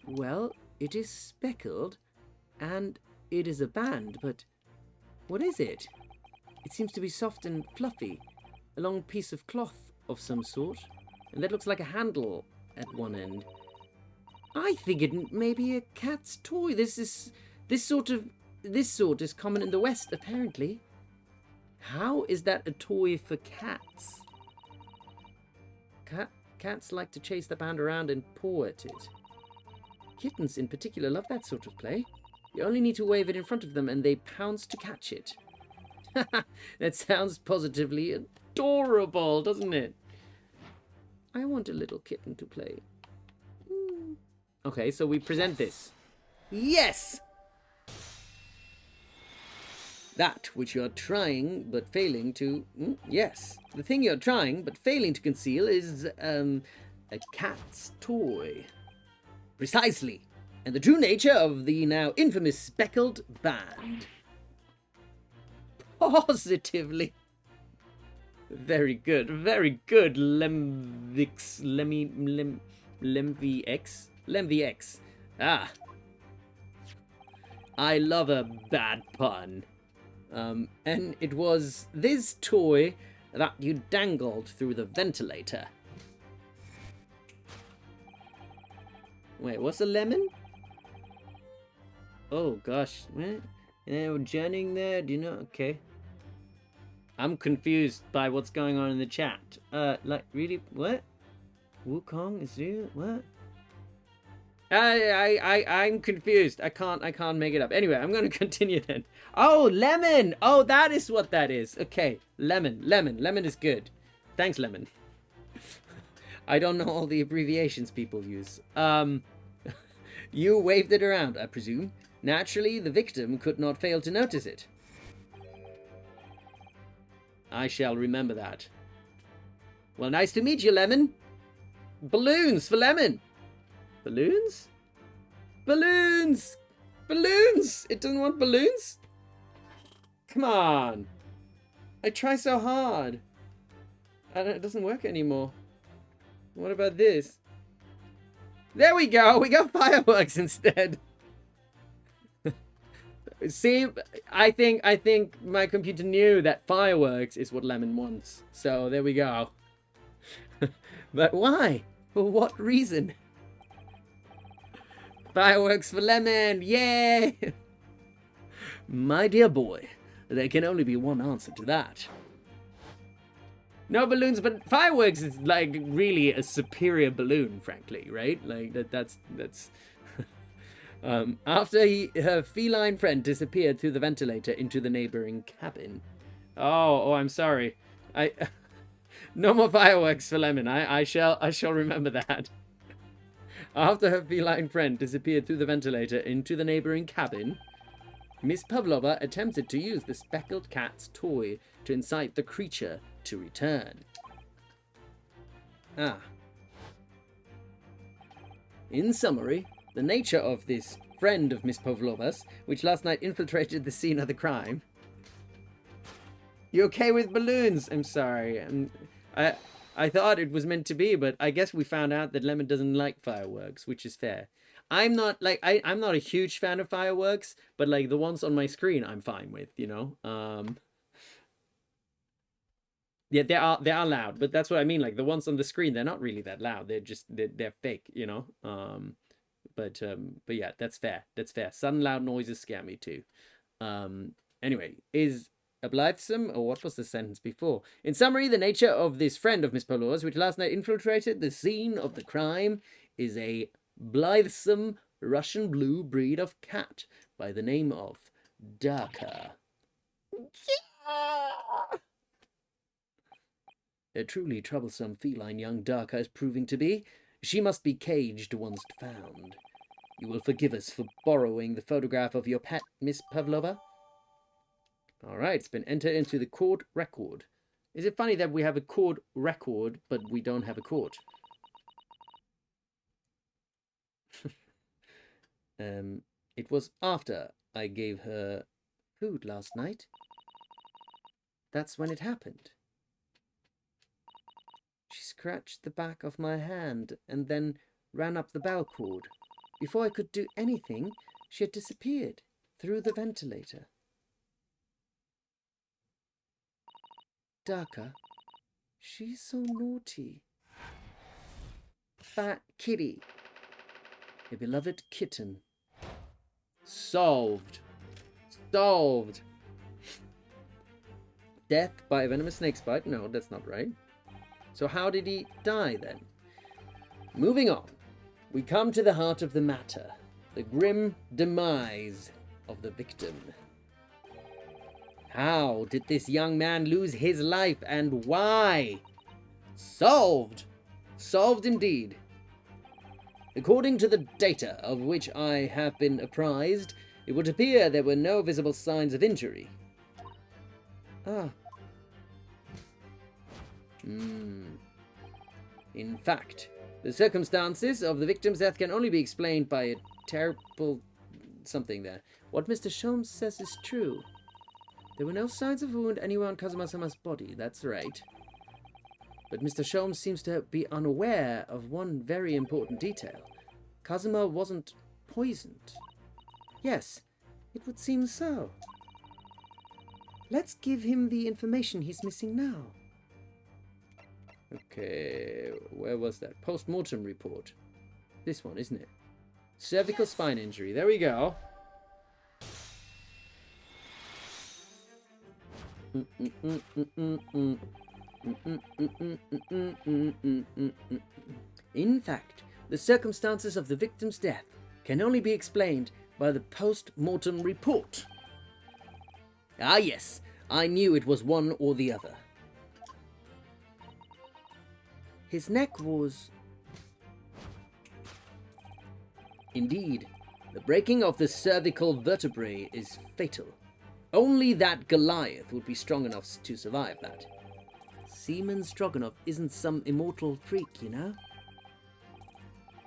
Well, it is speckled, and it is a band, but what is it? It seems to be soft and fluffy, a long piece of cloth of some sort, and that looks like a handle at one end. I think it may be a cat's toy. This sort is common in the West, apparently. How is that a toy for cats? Cats like to chase the band around and paw at it. Kittens in particular love that sort of play. You only need to wave it in front of them and they pounce to catch it. That sounds positively adorable, doesn't it? I want a little kitten to play. Okay, so we present this. Yes! That which you're trying but failing to... yes. The thing you're trying but failing to conceal is, a cat's toy. Precisely. And the true nature of the now infamous speckled band. Positively. Very good, Lemvix. Ah. I love a bad pun. And it was this toy that you dangled through the ventilator. Wait, what's a lemon? Oh gosh, we're journeying there, do you know? Okay. I'm confused by what's going on in the chat. Like, really? What? Wukong is real? What? I'm confused. I can't make it up. Anyway, I'm gonna continue then. Oh, lemon! Oh, that is what that is. Okay, lemon is good. Thanks, lemon. I don't know all the abbreviations people use. You waved it around, I presume. Naturally, the victim could not fail to notice it. I shall remember that. Well, nice to meet you, Lemon. Balloons for Lemon. Balloons? Balloons! Balloons! It doesn't want balloons? Come on. I try so hard. It doesn't work anymore. What about this? There we go. We got fireworks instead. See, I think my computer knew that fireworks is what Lemon wants. So there we go. But why? For what reason? Fireworks for Lemon! Yay! My dear boy, there can only be one answer to that. No balloons, but fireworks is like really a superior balloon, frankly, right? Like that's after her feline friend disappeared through the ventilator into the neighboring cabin. Oh, I'm sorry. No more fireworks for Lemon. I shall remember that. After her feline friend disappeared through the ventilator into the neighboring cabin, Miss Pavlova attempted to use the speckled cat's toy to incite the creature to return. In summary, the nature of this friend of Miss Pavlova's, which last night infiltrated the scene of the crime. You okay with balloons? I'm sorry. I thought it was meant to be, but I guess we found out that Lemon doesn't like fireworks, which is fair. I'm not I'm not a huge fan of fireworks, but like the ones on my screen I'm fine with, you know. Yeah, they are loud, but that's what I mean. Like the ones on the screen, they're not really that loud. They're fake, you know. But yeah, that's fair. That's fair. Sudden loud noises scare me too. Anyway, is a blithesome, or what was the sentence before? In summary, the nature of this friend of Miss Pavlova's, which last night infiltrated the scene of the crime, is a blithesome Russian blue breed of cat by the name of Darka. A truly troublesome feline young Darka is proving to be. She must be caged once found. You will forgive us for borrowing the photograph of your pet, Miss Pavlova? All right, it's been entered into the court record. Is it funny that we have a court record, but we don't have a court? It was after I gave her food last night. That's when it happened. She scratched the back of my hand and then ran up the bell cord. Before I could do anything, she had disappeared through the ventilator. Daka, she's so naughty. Fat kitty. A beloved kitten. Solved. Solved. Death by a venomous snake's bite? No, that's not right. So how did he die then? Moving on. We come to the heart of the matter. The grim demise of the victim. How did this young man lose his life and why? Solved. Solved indeed. According to the data of which I have been apprised, it would appear there were no visible signs of injury. Ah. In fact, the circumstances of the victim's death can only be explained by a terrible something there. What Mr. Sholmes says is true. There were no signs of wound anywhere on Kazuma-sama's body, that's right. But Mr. Sholmes seems to be unaware of one very important detail. Kazuma wasn't poisoned. Yes, it would seem so. Let's give him the information he's missing now. Okay, where was that? Post-mortem report. This one, isn't it? Cervical spine injury. There we go. In fact, the circumstances of the victim's death can only be explained by the post-mortem report. Ah yes, I knew it was one or the other. His neck was... Indeed, the breaking of the cervical vertebrae is fatal. Only that Goliath would be strong enough to survive that. Seaman Stroganoff isn't some immortal freak, you know?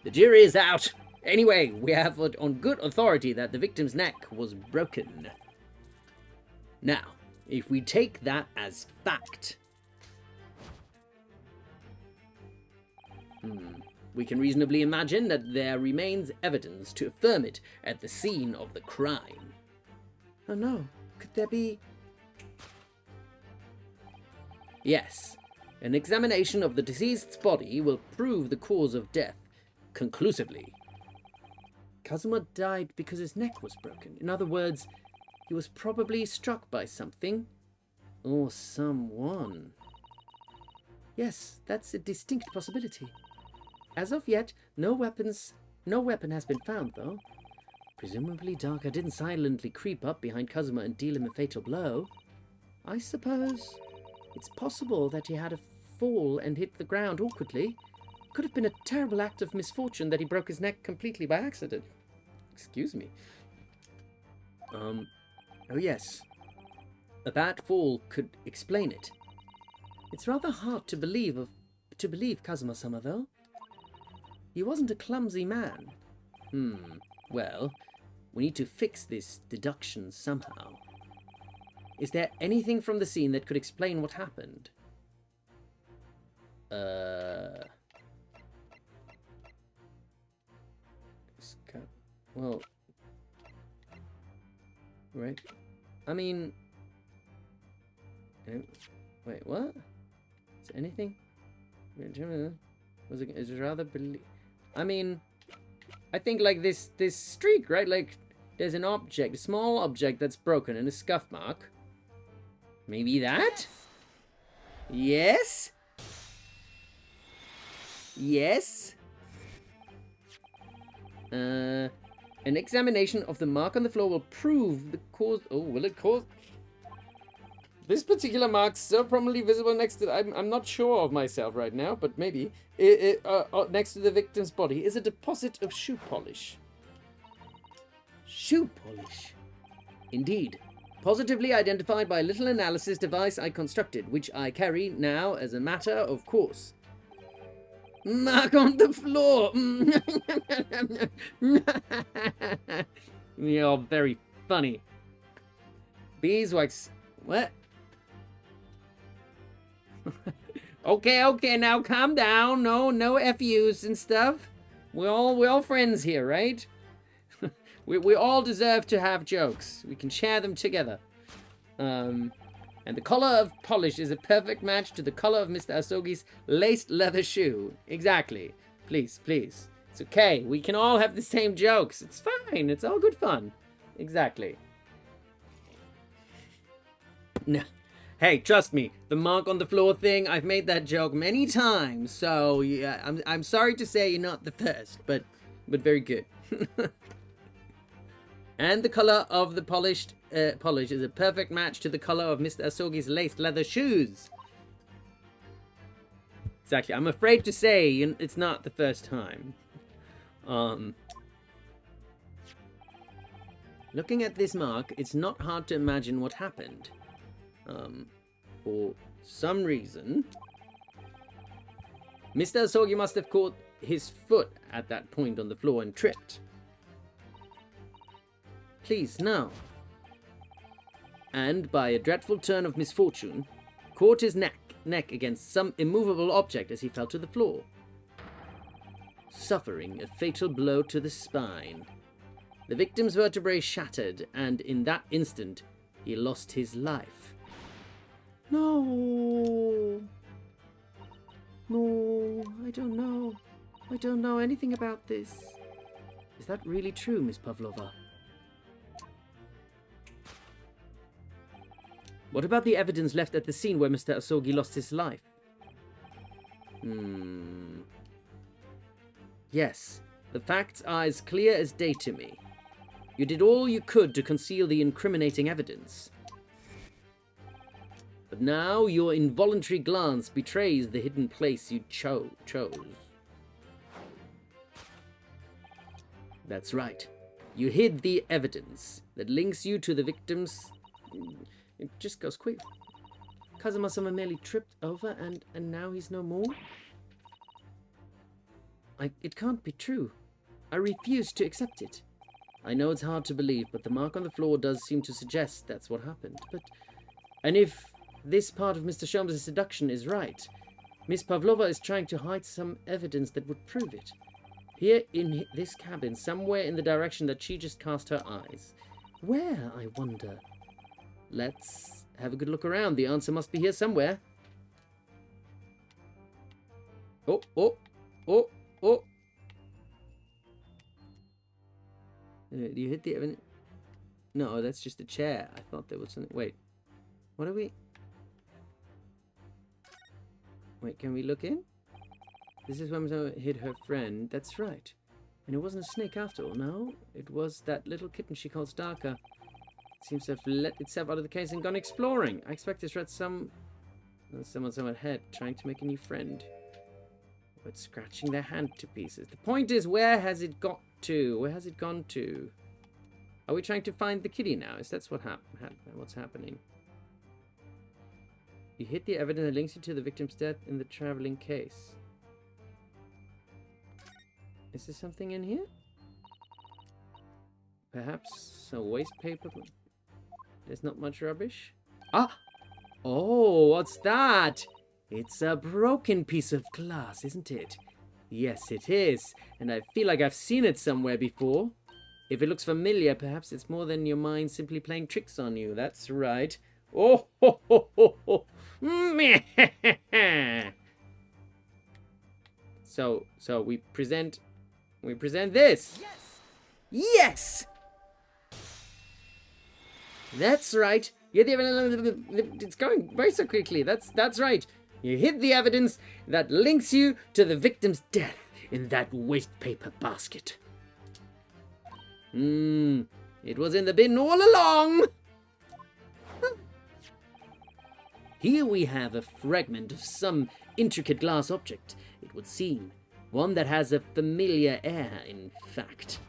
The jury is out. Anyway, we have it on good authority that the victim's neck was broken. Now, if we take that as fact... we can reasonably imagine that there remains evidence to affirm it at the scene of the crime. Oh no, could there be... Yes, an examination of the deceased's body will prove the cause of death conclusively. Kazuma died because his neck was broken. In other words, he was probably struck by something or someone. Yes, that's a distinct possibility. As of yet, no weapon has been found, though. Presumably Daka didn't silently creep up behind Kazuma and deal him a fatal blow. I suppose it's possible that he had a fall and hit the ground awkwardly. Could have been a terrible act of misfortune that he broke his neck completely by accident. Excuse me. Oh yes. A bad fall could explain it. It's rather hard to believe Kazuma-sama, though. He wasn't a clumsy man. Well, we need to fix this deduction somehow. Is there anything from the scene that could explain what happened? Well... Right. I mean... Wait, what? Is there anything? Is it rather I mean, I think like this streak, right? Like, there's an object, a small object that's broken and a scuff mark. Maybe that? Yes? Yes? An examination of the mark on the floor will prove the cause... Oh, will it cause... This particular mark so prominently visible next to... I'm not sure of myself right now, but maybe. Next to the victim's body is a deposit of shoe polish. Shoe polish? Indeed. positively identified by a little analysis device I constructed, which I carry now as a matter of course. Mark on the floor! You're very funny. Beeswax. What? Okay, now calm down. No FUs and stuff. We're all friends here, right? we all deserve to have jokes. We can share them together. And the color of polish is a perfect match to the color of Mr. Asogi's laced leather shoe. Exactly. Please. It's okay. We can all have the same jokes. It's fine. It's all good fun. Exactly. No. Hey, trust me, the mark on the floor thing, I've made that joke many times, so yeah, I'm sorry to say you're not the first, but very good. And the color of the polish is a perfect match to the color of Mr. Asogi's laced leather shoes. Exactly, I'm afraid to say it's not the first time. Looking at this mark, it's not hard to imagine what happened. For some reason, Mr. Asogi must have caught his foot at that point on the floor and tripped. Please, no. And by a dreadful turn of misfortune, caught his neck against some immovable object as he fell to the floor, suffering a fatal blow to the spine. The victim's vertebrae shattered, and in that instant, he lost his life. No, I don't know. I don't know anything about this. Is that really true, Miss Pavlova? What about the evidence left at the scene where Mr. Asogi lost his life? Yes, the facts are as clear as day to me. You did all you could to conceal the incriminating evidence. But now your involuntary glance betrays the hidden place you chose. That's right. You hid the evidence that links you to the victims. It just goes quick. Kazuma-sama merely tripped over and now he's no more? It can't be true. I refuse to accept it. I know it's hard to believe, but the mark on the floor does seem to suggest that's what happened. And if this part of Mr. Sholmes' deduction is right, Miss Pavlova is trying to hide some evidence that would prove it. Here in this cabin, somewhere in the direction that she just cast her eyes. Where, I wonder? Let's have a good look around. The answer must be here somewhere. Oh. You hit the evidence? No, that's just a chair. I thought there was something. Wait. What are we? Wait, can we look in? This is when Miss hid her friend. That's right. And it wasn't a snake after all, no? It was that little kitten she calls Darka. Seems to have let itself out of the case and gone exploring. I expect this read someone's head, trying to make a new friend. But scratching their hand to pieces. The point is, where has it got to? Where has it gone to? Are we trying to find the kitty now? Is that what's happening? You hit the evidence that links you to the victim's death in the traveling case. Is there something in here? Perhaps a waste paper? There's not much rubbish. Ah! Oh, what's that? It's a broken piece of glass, isn't it? Yes, it is. And I feel like I've seen it somewhere before. If it looks familiar, perhaps it's more than your mind simply playing tricks on you. That's right. Oh, ho, ho, ho, ho. So we present this. Yes! That's right. It's going very so quickly. That's right. You hid the evidence that links you to the victim's death in that waste paper basket. It was in the bin all along. Here we have a fragment of some intricate glass object, it would seem. One that has a familiar air, in fact.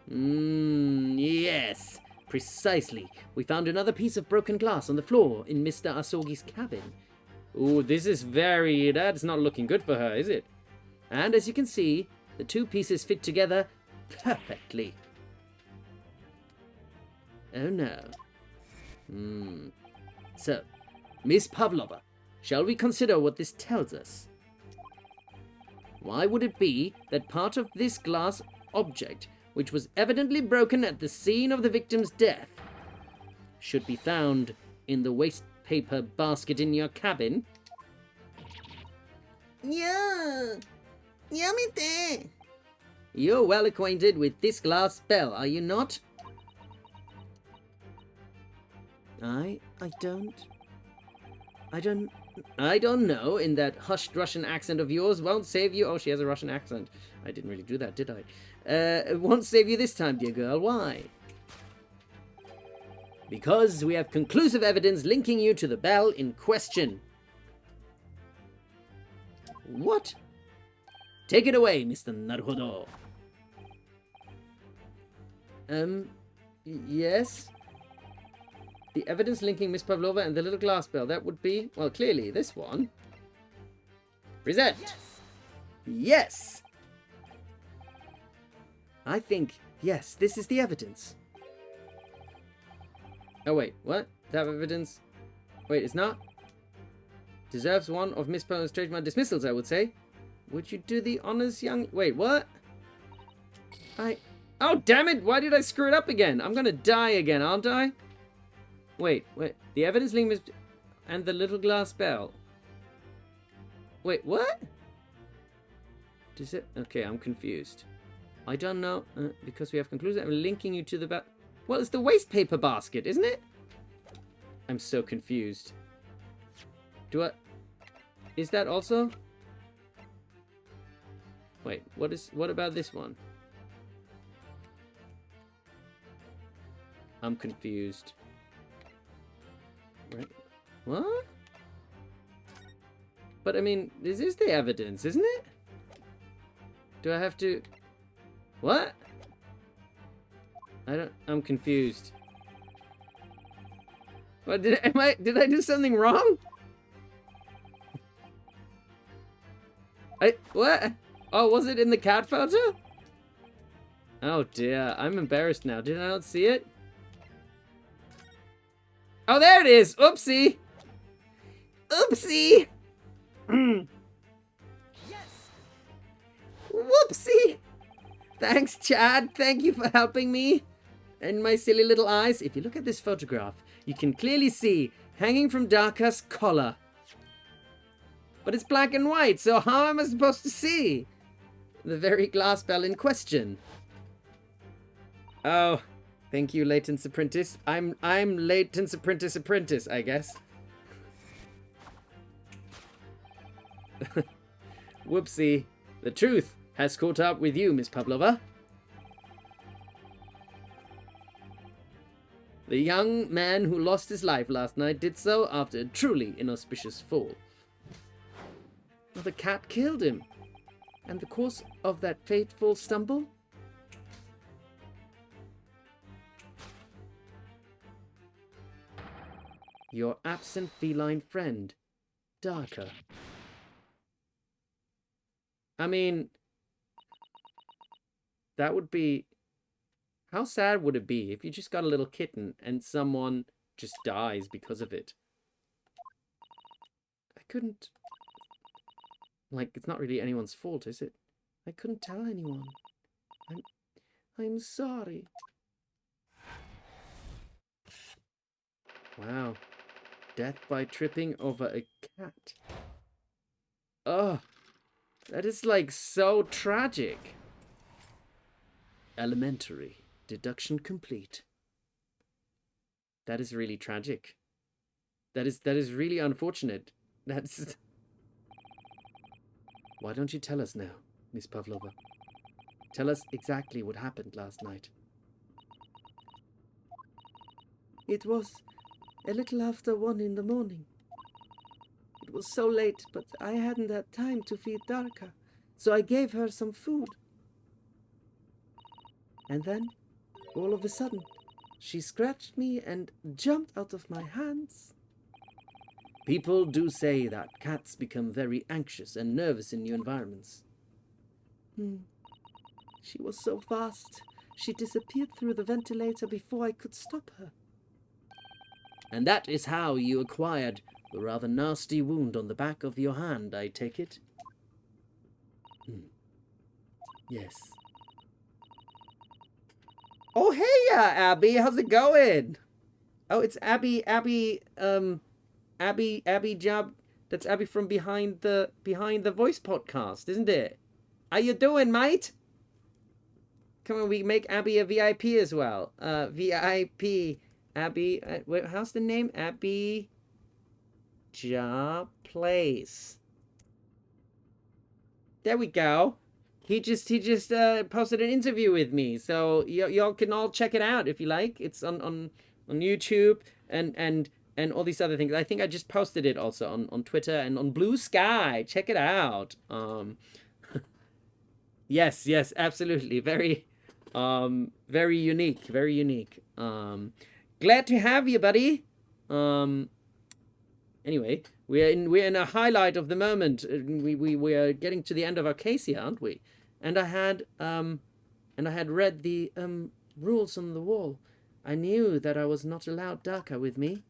Yes. Precisely. We found another piece of broken glass on the floor in Mr. Asogi's cabin. Ooh, that's not looking good for her, is it? And as you can see, the two pieces fit together perfectly. Oh no. So, Miss Pavlova, shall we consider what this tells us? Why would it be that part of this glass object, which was evidently broken at the scene of the victim's death, should be found in the waste paper basket in your cabin? Yeah. Yamete. You're well acquainted with this glass spell, are you not? I don't know, in that hushed Russian accent of yours won't save you. Oh, she has a Russian accent. I didn't really do that, did I? It won't save you this time, dear girl. Why? Because we have conclusive evidence linking you to the bell in question. What? Take it away, Mr. Naruhodo. Yes? The evidence linking Miss Pavlova and the little glass bell, that would be, well, clearly this one. Present! Yes! I think, yes, this is the evidence. Oh, wait, what? That evidence? Wait, it's not? Deserves one of Miss Pavlova's trademark dismissals, I would say. Would you do the honors, young... Wait, what? Oh, damn it! Why did I screw it up again? I'm gonna die again, aren't I? Wait. The evidence link and the little glass bell. Wait, what? Does it... Okay, I'm confused. I don't know, because we have concluded I'm linking you to the... Well, it's the waste paper basket, isn't it? I'm so confused. Is that also... Wait, what about this one? I'm confused. Right. What? But I mean, this is the evidence, isn't it? Do I have to... What? I'm confused. What, did I do something wrong? What? Oh, was it in the cat photo? Oh dear, I'm embarrassed now. Did I not see it? Oh, there it is! Oopsie! Oopsie! Yes. Whoopsie! Thanks, Chad. Thank you for helping me. And my silly little eyes. If you look at this photograph, you can clearly see hanging from Darka's collar. But it's black and white, so how am I supposed to see the very glass bell in question? Oh, thank you, Latence Apprentice. I'm Latence Apprentice, I guess. Whoopsie. The truth has caught up with you, Miss Pavlova. The young man who lost his life last night did so after a truly inauspicious fall. Well, the cat killed him. And the cause of that fateful stumble? Your absent feline friend, Darka. I mean, that would be... How sad would it be if you just got a little kitten and someone just dies because of it? I couldn't... Like, it's not really anyone's fault, is it? I couldn't tell anyone. I'm sorry. Wow. Death by tripping over a cat. Oh, that is like so tragic. Elementary. Deduction complete. That is really tragic. That is really unfortunate. That's... Why don't you tell us now, Miss Pavlova? Tell us exactly what happened last night. It was a little after 1 in the morning. It was so late, but I hadn't had time to feed Darka, so I gave her some food. And then, all of a sudden, She scratched me and jumped out of my hands. People do say that cats become very anxious and nervous in new environments. She was so fast. She disappeared through the ventilator before I could stop her. And that is how you acquired the rather nasty wound on the back of your hand, I take it? Yes. Oh, hey, Abby, how's it going? Oh, it's Abby Job. That's Abby from Behind the Voice podcast, isn't it? How you doing, mate? Come on, we make Abby a VIP as well. VIP, Abby. Wait, how's the name? Abby Job Place. There we go. He just posted an interview with me, so y'all can all check it out if you like. It's on YouTube and all these other things. I think I just posted it also on Twitter and on Blue Sky. Check it out. Yes, absolutely. Very unique. Very unique. Glad to have you, buddy. Anyway, we're in a highlight of the moment. We are getting to the end of our case here, aren't we? And I had read the rules on the wall. I knew that I was not allowed Daka with me.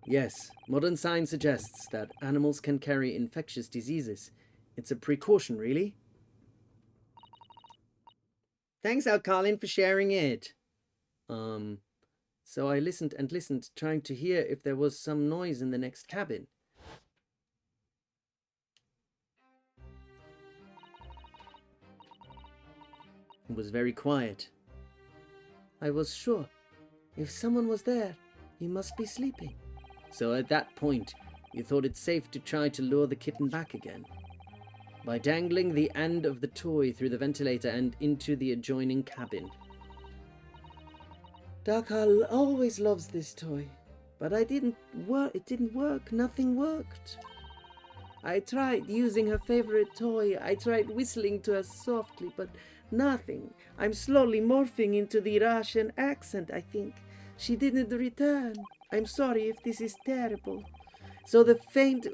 Yes, modern science suggests that animals can carry infectious diseases. It's a precaution, really. Thanks, Alcalin, for sharing it. So I listened and listened, trying to hear if there was some noise in the next cabin. It was very quiet. I was sure. If someone was there, he must be sleeping. So at that point, you thought it safe to try to lure the kitten back again. By dangling the end of the toy through the ventilator and into the adjoining cabin. Daka always loves this toy, but it didn't work, nothing worked. I tried using her favorite toy, I tried whistling to her softly, but nothing. I'm slowly morphing into the Russian accent, I think. She didn't return. I'm sorry if this is terrible. So the faint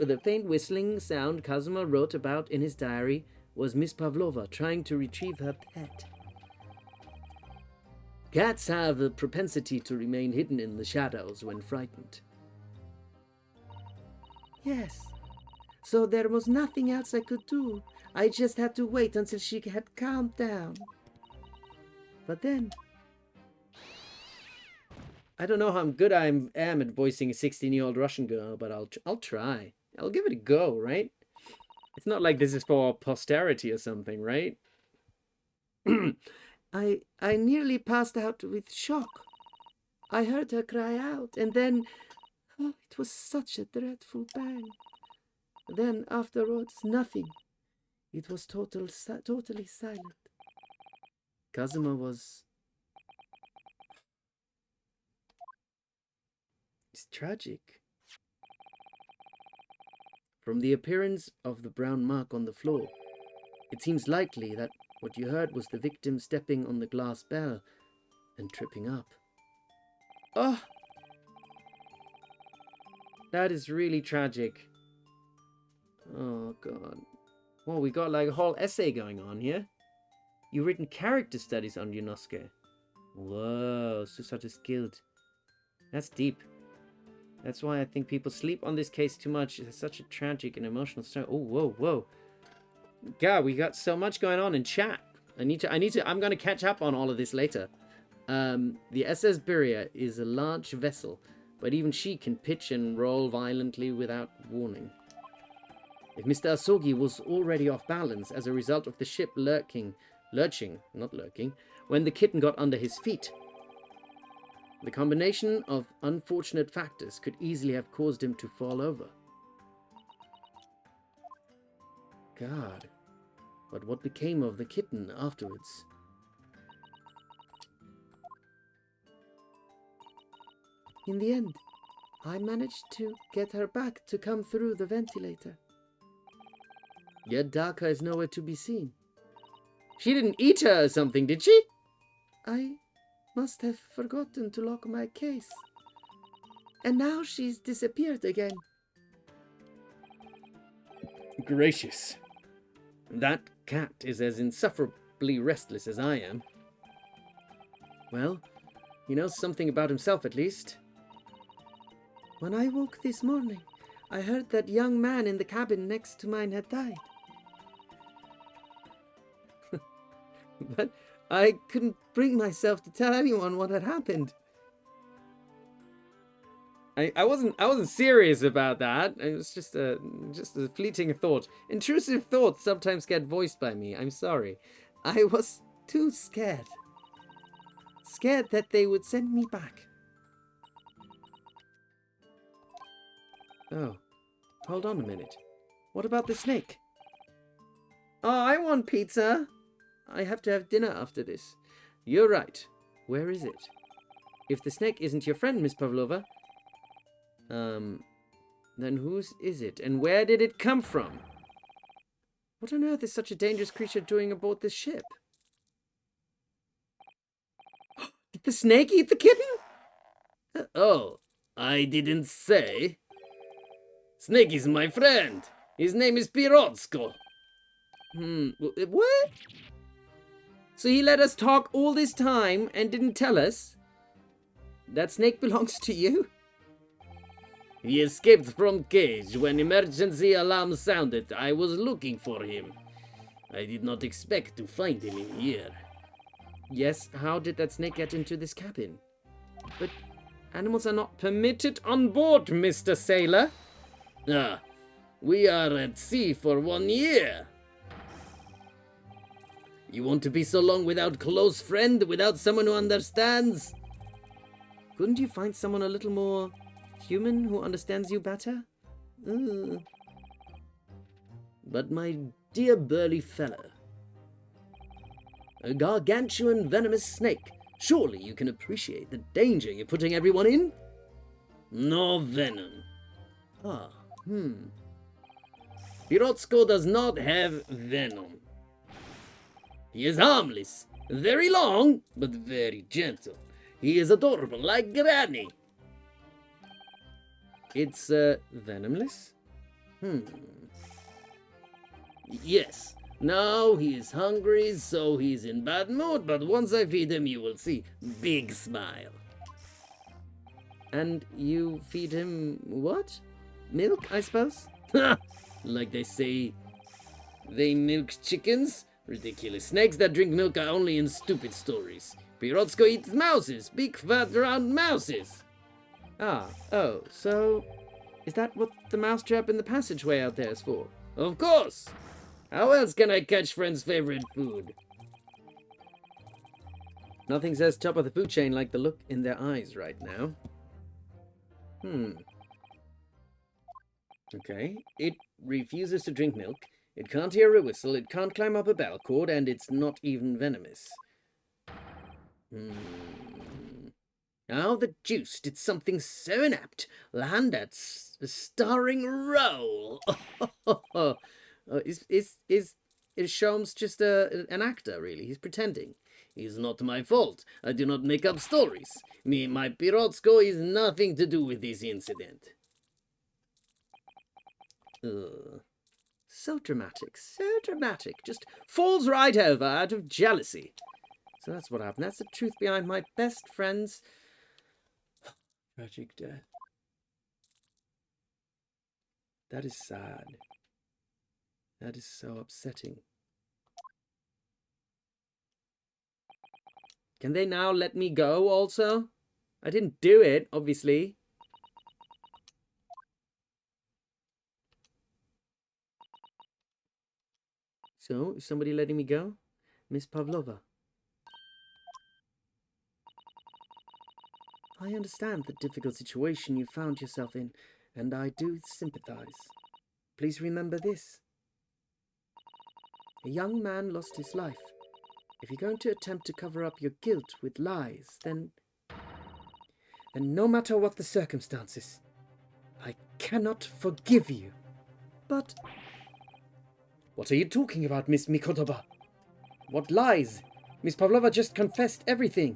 whistling sound Kazuma wrote about in his diary was Miss Pavlova trying to retrieve her pet. Cats have a propensity to remain hidden in the shadows when frightened. Yes. So there was nothing else I could do. I just had to wait until she had calmed down. But then... I don't know how good I am at voicing a 16-year-old Russian girl, but I'll try. I'll give it a go, right? It's not like this is for posterity or something, right? I nearly passed out with shock. I heard her cry out, and then... Oh, it was such a dreadful bang. Then, afterwards, nothing. It was totally silent. Kazuma was... It's tragic. From the appearance of the brown mark on the floor, it seems likely that what you heard was the victim stepping on the glass bell and tripping up. Oh! That is really tragic. Oh, God. Well, we got like a whole essay going on here. You've written character studies on Ryunosuke. Whoa, such skilled. That's deep. That's why I think people sleep on this case too much. It's such a tragic and emotional story. Oh, whoa. God, we got so much going on in chat. I'm going to catch up on all of this later. The SS Beria is a large vessel, but even she can pitch and roll violently without warning. If Mr. Asogi was already off balance as a result of the ship lurching, when the kitten got under his feet, the combination of unfortunate factors could easily have caused him to fall over. God, but what became of the kitten afterwards? In the end, I managed to get her back to come through the ventilator. Yet Daka is nowhere to be seen. She didn't eat her or something, did she? I must have forgotten to lock my case. And now she's disappeared again. Gracious. That cat is as insufferably restless as I am. Well, he knows something about himself at least. When I woke this morning, I heard that young man in the cabin next to mine had died. But I couldn't bring myself to tell anyone what had happened. I wasn't serious about that. It was just a fleeting thought. Intrusive thoughts sometimes get voiced by me. I'm sorry. I was too scared. Scared that they would send me back. Oh, hold on a minute. What about the snake? Oh, I want pizza. I have to have dinner after this. You're right. Where is it? If the snake isn't your friend, Miss Pavlova, then whose is it? And where did it come from? What on earth is such a dangerous creature doing aboard this ship? Did the snake eat the kitten? Oh, I didn't say. Snake is my friend. His name is Pirotsko. What? So he let us talk all this time and didn't tell us? That snake belongs to you? He escaped from cage when emergency alarm sounded. I was looking for him. I did not expect to find him in here. Yes, how did that snake get into this cabin? But animals are not permitted on board, Mr. Sailor. Ah, we are at sea for 1 year. You want to be so long without close friend, without someone who understands? Couldn't you find someone a little more human who understands you better? But my dear burly fellow, a gargantuan venomous snake, surely you can appreciate the danger you're putting everyone in? No venom. Pirotsko does not have venom. He is harmless, very long, but very gentle. He is adorable, like Granny. It's, venomless? Yes. Now he is hungry, so he's in bad mood, but once I feed him, you will see. Big smile. And you feed him what? Milk, I suppose? Like they say, they milk chickens? Ridiculous. Snakes that drink milk are only in stupid stories. Pirotsko eats mouses, big fat round mouses. Oh, so is that what the mousetrap in the passageway out there is for? Of course. How else can I catch friends' favorite food? Nothing says top of the food chain like the look in their eyes right now. Okay, it refuses to drink milk. It can't hear a whistle, it can't climb up a bell cord, and it's not even venomous. How the deuce did something so inept land at a starring role? Is Sholmes just an actor, really? He's pretending. It's not my fault. I do not make up stories. My Pirotsko is nothing to do with this incident. So dramatic, so dramatic. Just falls right over out of jealousy. So that's what happened. That's the truth behind my best friend's tragic death. That is sad. That is so upsetting. Can they now let me go also? I didn't do it, obviously. So, is somebody letting me go? Miss Pavlova. I understand the difficult situation you found yourself in, and I do sympathize. Please remember this. A young man lost his life. If you're going to attempt to cover up your guilt with lies, then no matter what the circumstances, I cannot forgive you. But what are you talking about, Miss Mikotoba? What lies? Miss Pavlova just confessed everything.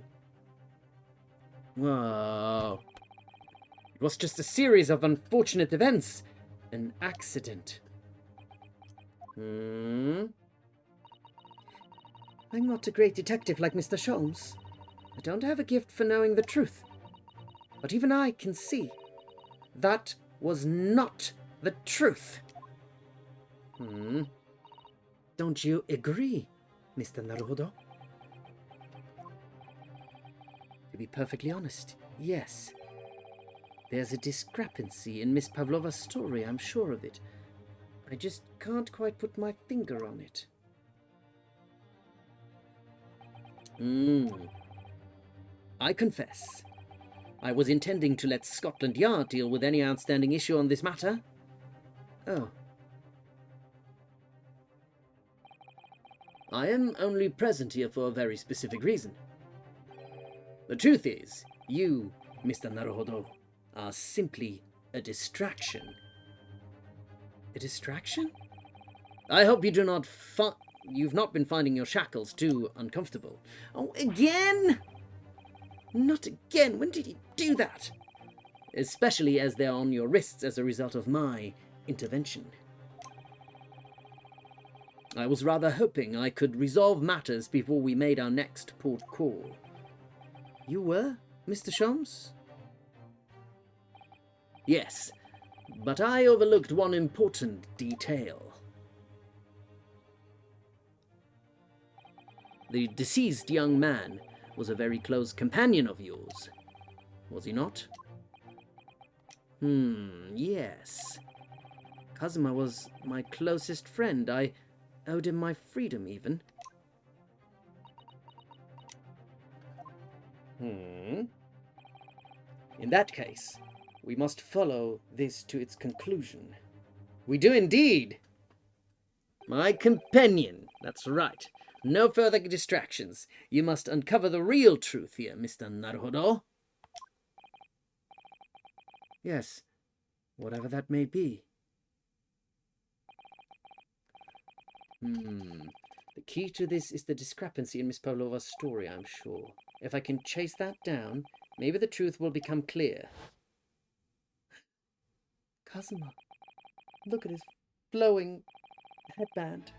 Whoa. It was just a series of unfortunate events. An accident. I'm not a great detective like Mr. Sholmes. I don't have a gift for knowing the truth. But even I can see that was not the truth. Don't you agree, Mr. Naruhodo? To be perfectly honest, yes. There's a discrepancy in Miss Pavlova's story, I'm sure of it. I just can't quite put my finger on it. I confess. I was intending to let Scotland Yard deal with any outstanding issue on this matter. Oh. I am only present here for a very specific reason. The truth is, you, Mr. Naruhodo, are simply a distraction. A distraction? I hope you do not you've not been finding your shackles too uncomfortable. Oh, again? Not again. When did you do that? Especially as they're on your wrists as a result of my intervention. I was rather hoping I could resolve matters before we made our next port call. You were, Mr. Sholmes? Yes, but I overlooked one important detail. The deceased young man was a very close companion of yours, was he not? Yes. Kazuma was my closest friend. I owed him my freedom, even. In that case, we must follow this to its conclusion. We do indeed! My companion, that's right. No further distractions. You must uncover the real truth here, Mr. Naruhodo. Yes, whatever that may be. The key to this is the discrepancy in Miss Pavlova's story, I'm sure. If I can chase that down, maybe the truth will become clear. Kazuma, look at his flowing headband.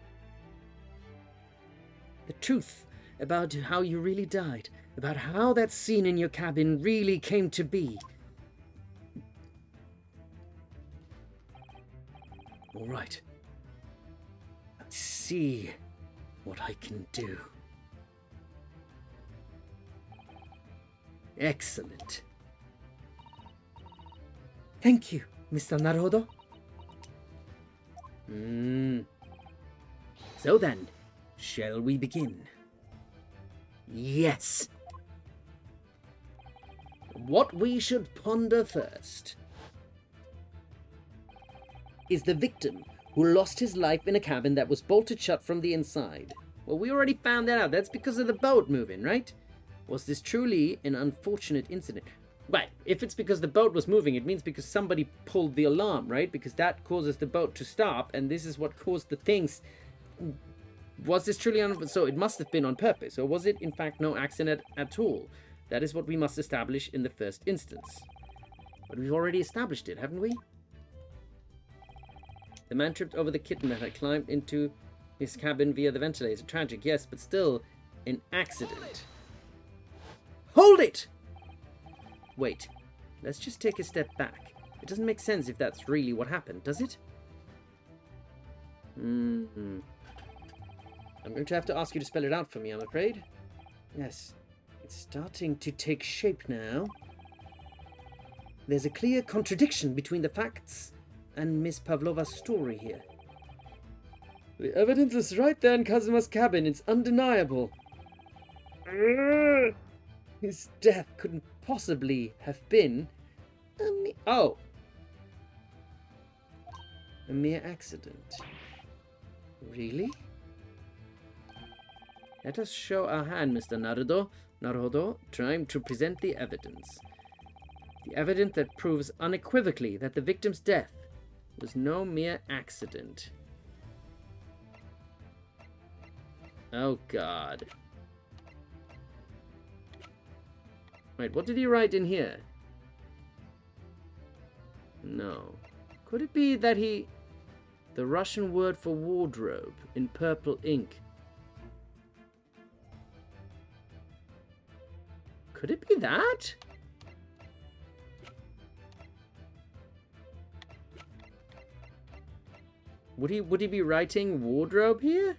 The truth about how you really died, about how that scene in your cabin really came to be. All right. Let's see what I can do. Excellent. Thank you, Mr. Naruhodo. So then, shall we begin? Yes. What we should ponder first is the victim who lost his life in a cabin that was bolted shut from the inside. Well, we already found that out. That's because of the boat moving, right? Was this truly an unfortunate incident? Right, if it's because the boat was moving, it means because somebody pulled the alarm, right? Because that causes the boat to stop, and this is what caused the things. Was this truly so it must have been on purpose, or was it in fact no accident at all? That is what we must establish in the first instance. But we've already established it, haven't we? The man tripped over the kitten that had climbed into his cabin via the ventilator. Tragic, yes, but still an accident. Hold it! Wait, let's just take a step back. It doesn't make sense if that's really what happened, does it? I'm going to have to ask you to spell it out for me, I'm afraid. Yes, it's starting to take shape now. There's a clear contradiction between the facts and Miss Pavlova's story here. The evidence is right there in Kazuma's cabin. It's undeniable. His death couldn't possibly have been a mere accident. Really? Let us show our hand, Mr. Naruhodo. Trying to present the evidence. The evidence that proves unequivocally that the victim's death was no mere accident. Oh, God. Wait, what did he write in here? No. Could it be that he... The Russian word for wardrobe in purple ink. Could it be that? Would he be writing wardrobe here?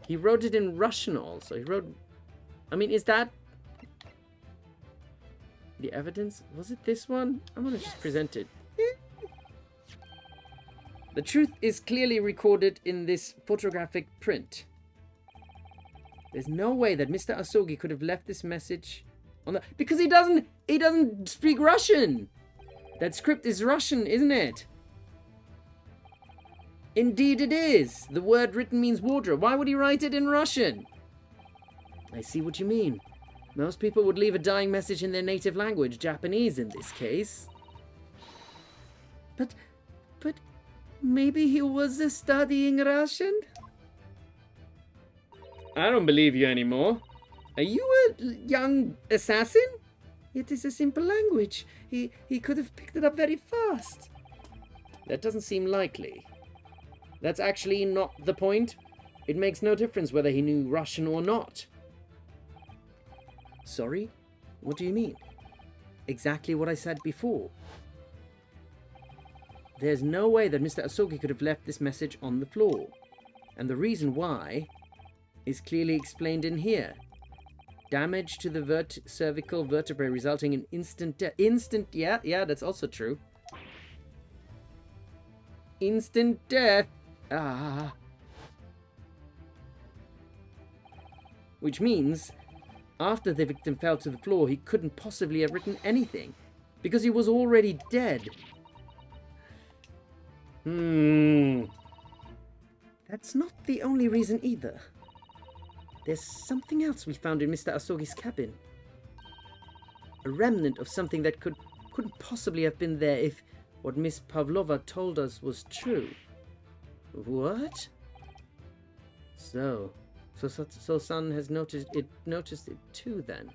He wrote it in Russian also. He wrote... I mean, is that... The evidence? Was it this one? I'm gonna just present it. The truth is clearly recorded in this photographic print. There's no way that Mr. Asogi could have left this message on the... Because he doesn't speak Russian! That script is Russian, isn't it? Indeed it is! The word written means wardrobe. Why would he write it in Russian? I see what you mean. Most people would leave a dying message in their native language, Japanese in this case. But maybe he was studying Russian? I don't believe you anymore. Are you a young assassin? It is a simple language. He could have picked it up very fast. That doesn't seem likely. That's actually not the point. It makes no difference whether he knew Russian or not. Sorry? What do you mean? Exactly what I said before. There's no way that Mr. Asogi could have left this message on the floor. And the reason why is clearly explained in here. Damage to the cervical vertebrae resulting in instant death. Yeah, that's also true. Instant death. Which means, after the victim fell to the floor, he couldn't possibly have written anything, because he was already dead. That's not the only reason either. There's something else we found in Mr. Asogi's cabin. A remnant of something that couldn't possibly have been there if what Miss Pavlova told us was true. What? So Son has noticed it too then.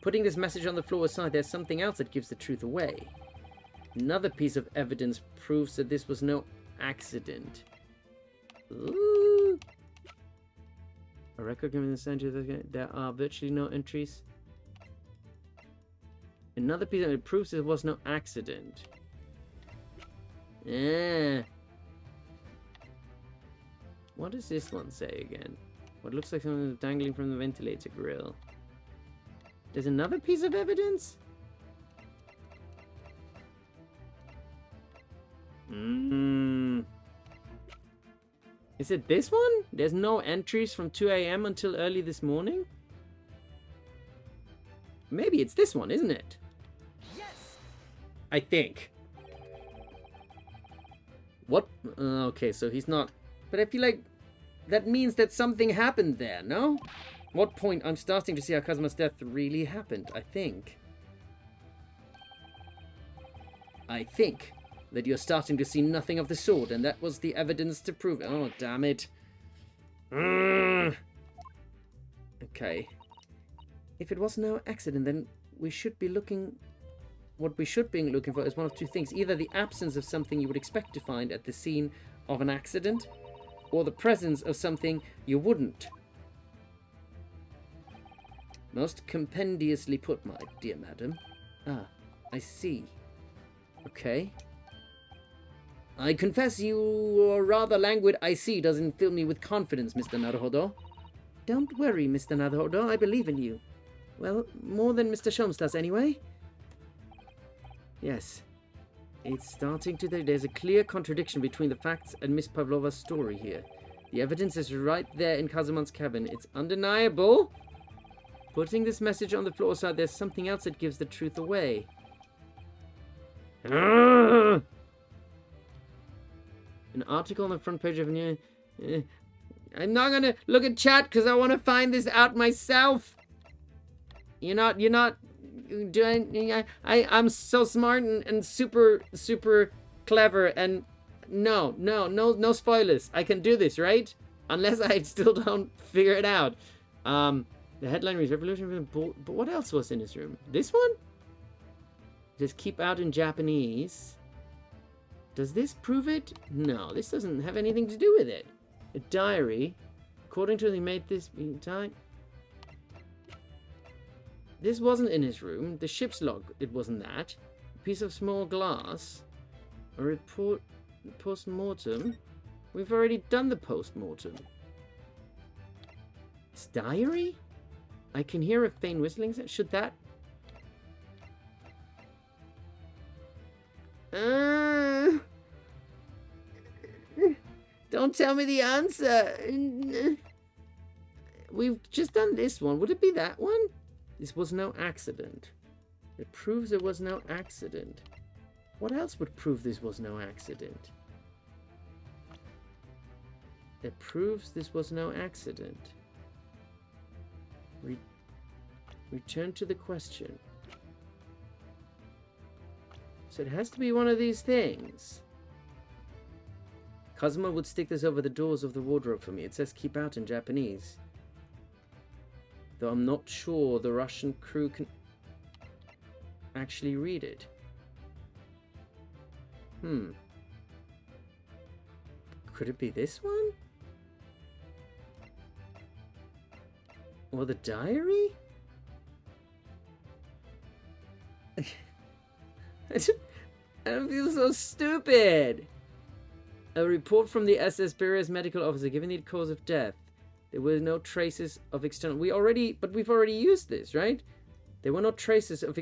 Putting this message on the floor aside, there's something else that gives the truth away. Another piece of evidence proves that this was no accident. Ooh. A record given in the center, there are virtually no entries. Another piece of it proves it was no accident. What does this one say again? What looks like something dangling from the ventilator grill. There's another piece of evidence? Is it this one? There's no entries from 2 a.m. until early this morning? Maybe it's this one, isn't it? Yes! I think. What? Okay, so he's not... But I feel like that means that something happened there, no? What point I'm starting to see how Kazuma's death really happened, I think. That you're starting to see nothing of the sort, and that was the evidence to prove it. Oh, damn it. Okay. If it was no accident, then we should be looking... What we should be looking for is one of two things. Either the absence of something you would expect to find at the scene of an accident, or the presence of something you wouldn't. Most compendiously put, my dear madam. Ah, I see. Okay. I confess your rather languid I see doesn't fill me with confidence, Mr. Naruhodo. Don't worry, Mr. Naruhodo, I believe in you. Well, more than Mr. Sholmes does anyway. Yes. It's starting to... There's a clear contradiction between the facts and Miss Pavlova's story here. The evidence is right there in Kazuman's cabin. It's undeniable. Putting this message on the floor aside, there's something else that gives the truth away. An article on the front page of a new... I'm not gonna look at chat because I want to find this out myself. You're not doing... I'm so smart and super clever, and no spoilers. I can do this, right? Unless I still don't figure it out. The headline reads Revolution, but what else was in his room? This one? Just keep out in Japanese. Does this prove it? No, this doesn't have anything to do with it. A diary. According to he made this time. This wasn't in his room. The ship's log, it wasn't that. A piece of small glass. A report post-mortem. We've already done the post-mortem. His diary? I can hear a faint whistling. Should that... Don't tell me the answer. We've just done this one. Would it be that one? This was no accident. It proves it was no accident. What else would prove this was no accident? It proves this was no accident. Return to the question. So it has to be one of these things. Kazuma would stick this over the doors of the wardrobe for me. It says keep out in Japanese. Though I'm not sure the Russian crew can actually read it. Could it be this one? Or the diary? I don't feel so stupid. A report from the SS Bureau's medical officer giving the cause of death. There were no traces of external... we've already used this, right? There were no traces of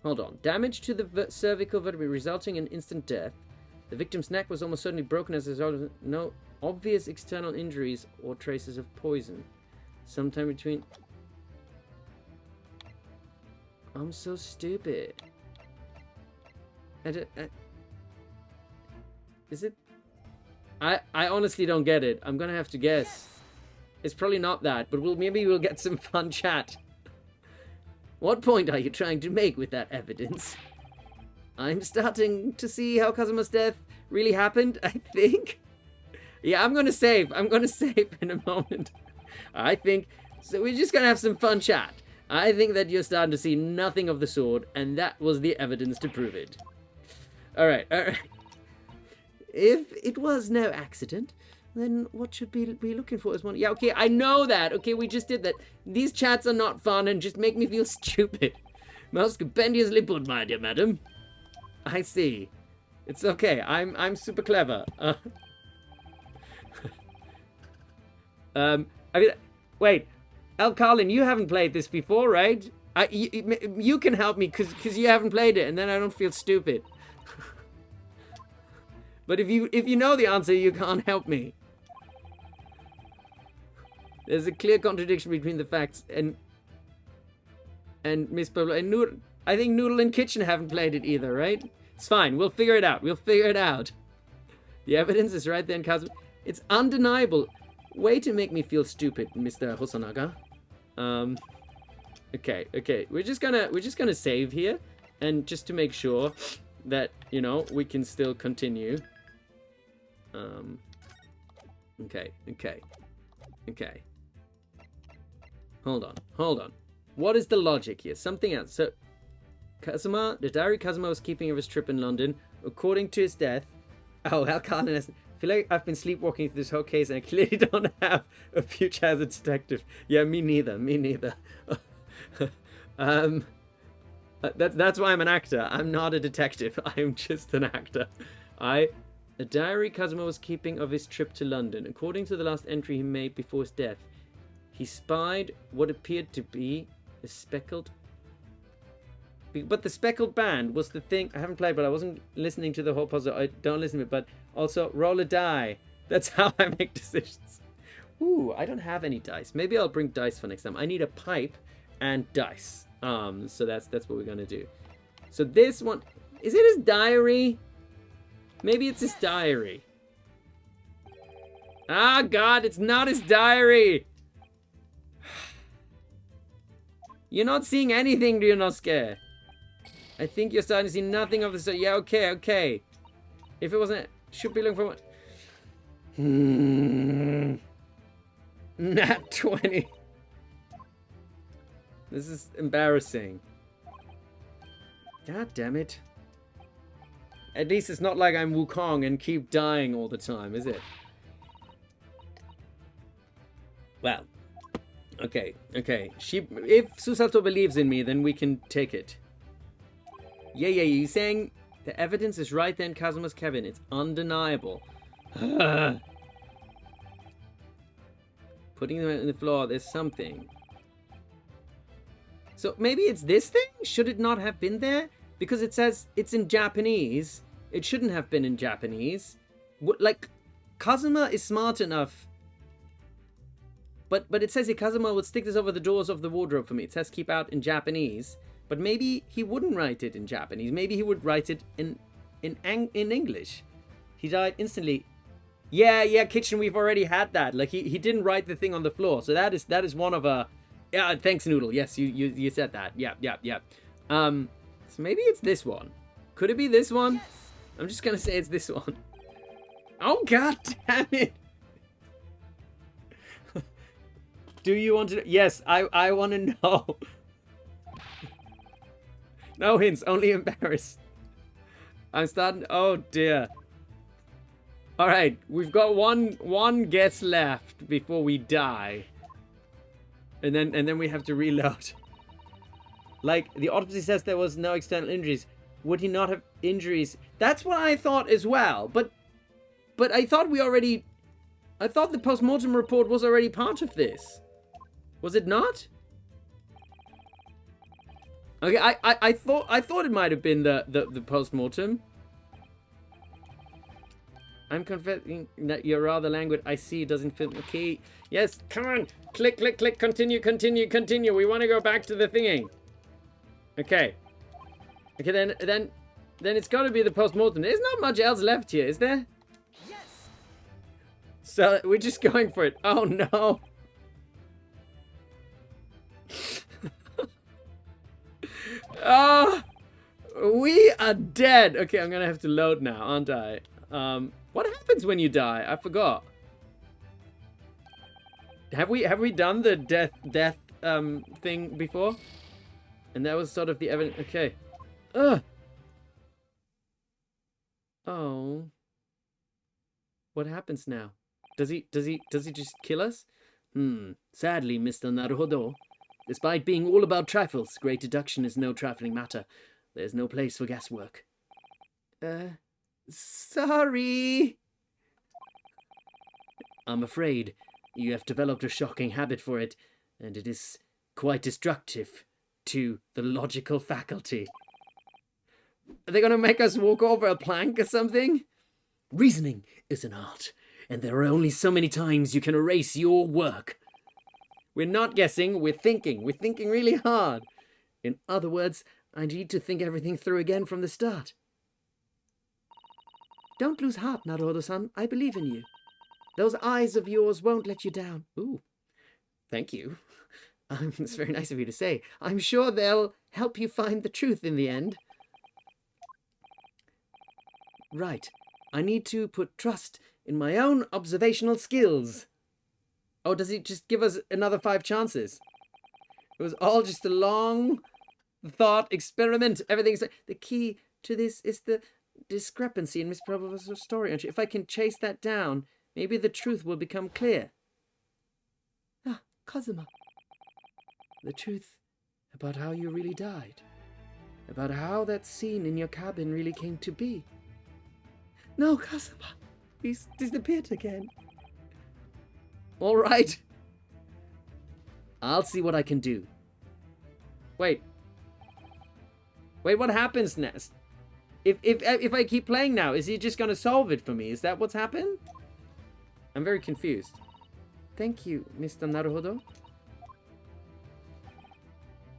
Hold on. Damage to the cervical vertebrae resulting in instant death. The victim's neck was almost certainly broken as a result of no obvious external injuries or traces of poison. Sometime between... I'm so stupid. Is it? I honestly don't get it. I'm gonna have to guess. It's probably not that, but maybe we'll get some fun chat. What point are you trying to make with that evidence? I'm starting to see how Kazuma's death really happened, I think. Yeah, I'm gonna save in a moment. I think, so we're just gonna have some fun chat. I think that you're starting to see nothing of the sword, and that was the evidence to prove it. Alright. If it was no accident, then what should we be looking for is one... Yeah, okay, I know that. Okay, we just did that. These chats are not fun and just make me feel stupid. Most compendiously put, my dear madam. I see. It's okay. I'm super clever. I mean, wait. El Carlin, you haven't played this before, right? You can help me because you haven't played it, and then I don't feel stupid. But if you know the answer, you can't help me. There's a clear contradiction between the facts and Miss Pavlova and Noodle. I think Noodle and Kitchen haven't played it either, right? It's fine. We'll figure it out. The evidence is right there in Kazuma. It's undeniable. Way to make me feel stupid, Mr. Hosonaga. Okay. We're just gonna save here, and just to make sure that, you know, we can still continue. Okay. Hold on. What is the logic here? Something else. So, Kazuma, the diary Kazuma was keeping of his trip in London, according to his death. Oh, Hal Carlin has... I feel like I've been sleepwalking through this whole case and I clearly don't have a future as a detective. Yeah, me neither. That's why I'm an actor. I'm not a detective. I'm just an actor. A diary Kazuma was keeping of his trip to London. According to the last entry he made before his death, he spied what appeared to be a speckled... But the speckled band was the thing... I haven't played, but I wasn't listening to the whole puzzle. I don't listen to it, but also roll a die. That's how I make decisions. Ooh, I don't have any dice. Maybe I'll bring dice for next time. I need a pipe and dice. So that's what we're gonna do. So this one... Is it his diary? Maybe it's his diary. Ah, God, it's not his diary! You're not seeing anything, Ryunosuke. I think you're starting to see nothing of this. Yeah, okay. If it wasn't... Should be looking for one. Nat 20. This is embarrassing. God damn it. At least it's not like I'm Wukong and keep dying all the time, is it? Well. Okay, okay. If Susato believes in me, then we can take it. Yeah, you're saying the evidence is right there in Kazuma's cabin. It's undeniable. Putting them on the floor, there's something. So maybe it's this thing? Should it not have been there? Because it says it's in Japanese. It shouldn't have been in Japanese. Like, Kazuma is smart enough. But it says here Kazuma would stick this over the doors of the wardrobe for me. It says keep out in Japanese. But maybe he wouldn't write it in Japanese. Maybe he would write it in English. He died instantly. Yeah, kitchen, we've already had that. Like, he didn't write the thing on the floor. So that is one of a... Yeah, thanks, Noodle. Yes, you said that. Yeah. So maybe it's this one. Could it be this one? Yes. I'm just gonna say it's this one. Oh, god damn it! Do you want to... Yes, I want to know. No hints, only embarrassed. I'm starting... Oh, dear. Alright, we've got one guess left before we die. And then we have to reload. Like, the autopsy says there was no external injuries. Would he not have injuries? That's what I thought as well. But I thought we already... I thought the post-mortem report was already part of this. Was it not? Okay, I thought it might have been the post-mortem. I'm confessing that you're rather languid. I see it doesn't fit the key. Yes, come on. Click, continue. We want to go back to the thingy. Okay. Okay, then it's got to be the post-mortem. There's not much else left here, is there? Yes. So we're just going for it. Oh no. Oh, we are dead. Okay, I'm gonna have to load now, aren't I? What happens when you die? I forgot. Have we done the death thing before? And that was sort of the evidence. Okay. Ugh. Oh. What happens now? Does he just kill us? Sadly, Mr. Naruhodo, despite being all about trifles, great deduction is no trifling matter. There's no place for guesswork. Sorry. I'm afraid you have developed a shocking habit for it, and it is quite destructive to the logical faculty. Are they gonna make us walk over a plank or something? Reasoning is an art, and there are only so many times you can erase your work. We're not guessing, we're thinking. We're thinking really hard. In other words, I need to think everything through again from the start. Don't lose heart, Naruhodo-san. I believe in you. Those eyes of yours won't let you down. Ooh, thank you. It's very nice of you to say. I'm sure they'll help you find the truth in the end. Right. I need to put trust in my own observational skills. Oh, does he just give us another 5 chances? It was all just a long thought experiment. Everything's... The key to this is the discrepancy in Miss Pavlova's story entry. If I can chase that down, maybe the truth will become clear. Ah, Kazuma. The truth about how you really died. About how that scene in your cabin really came to be. No, Kazuma. He's disappeared again. All right. I'll see what I can do. Wait, what happens next? If I keep playing now, is he just gonna solve it for me? Is that what's happened? I'm very confused. Thank you, Mr. Naruhodo.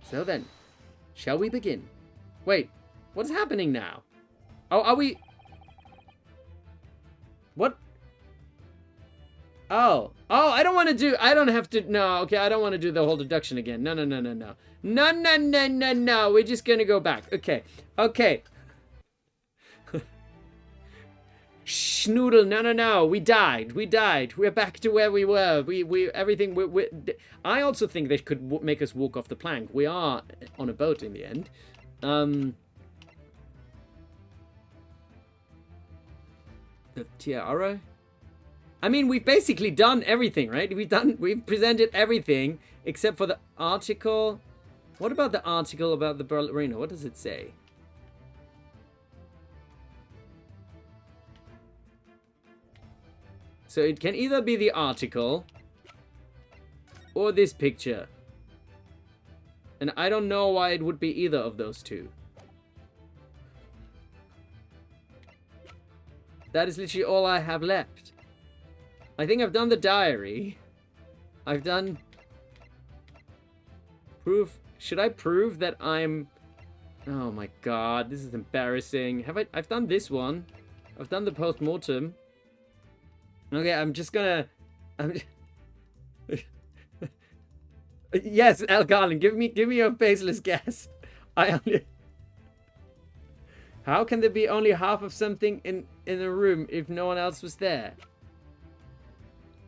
So then, shall we begin? Wait, what's happening now? Oh, are we... What? Oh, I don't want to do... I don't have to... No, okay, I don't want to do the whole deduction again. No. No. We're just gonna go back. Okay. Shh, Noodle, no. We died. We're back to where we were. Everything. I also think they could make us walk off the plank. We are on a boat in the end. The tiara. I mean, we've basically done everything, right? We've presented everything except for the article. What about the article about the ballerina? What does it say? So it can either be the article or this picture. And I don't know why it would be either of those two. That is literally all I have left. I think I've done the diary. I've done proof. Should I prove that I'm... Oh my god, this is embarrassing. I've done this one. I've done the post-mortem. Okay, I'm just gonna... Yes, Al Garland, give me your faceless guess. How can there be only half of something in a room if no one else was there?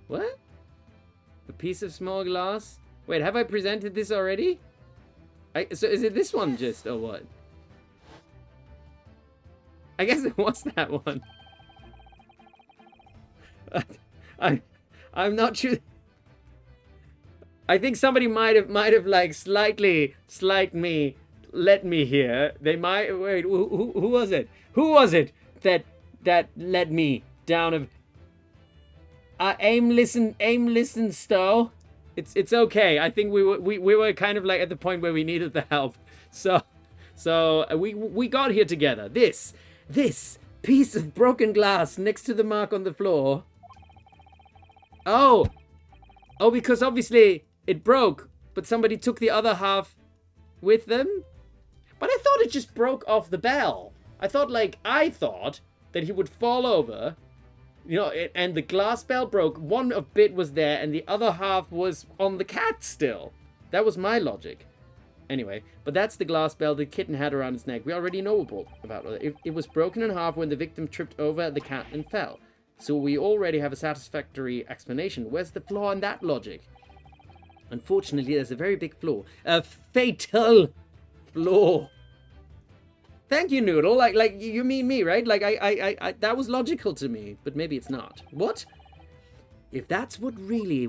What? A piece of small glass? Wait, have I presented this already? So is it this one just, or what? I guess it was that one. I'm not sure. I think somebody might have like slightly let me here. They might wait. Who was it? Who was it that led me down a? Aim, listen, Stowe. It's okay. I think we were kind of like at the point where we needed the help. So we got here together. This piece of broken glass next to the mark on the floor. Oh, because obviously it broke, but somebody took the other half with them. But I thought it just broke off the bell. I thought that he would fall over, you know, and the glass bell broke. One of bit was there, and the other half was on the cat still. That was my logic. Anyway, but that's the glass bell the kitten had around its neck. We already know about it. It was broken in half when the victim tripped over the cat and fell. So we already have a satisfactory explanation. Where's the flaw in that logic? Unfortunately, there's a very big flaw. A fatal flaw. Thank you, Noodle. Like you mean me, right? Like I that was logical to me, but maybe it's not. What? If that's really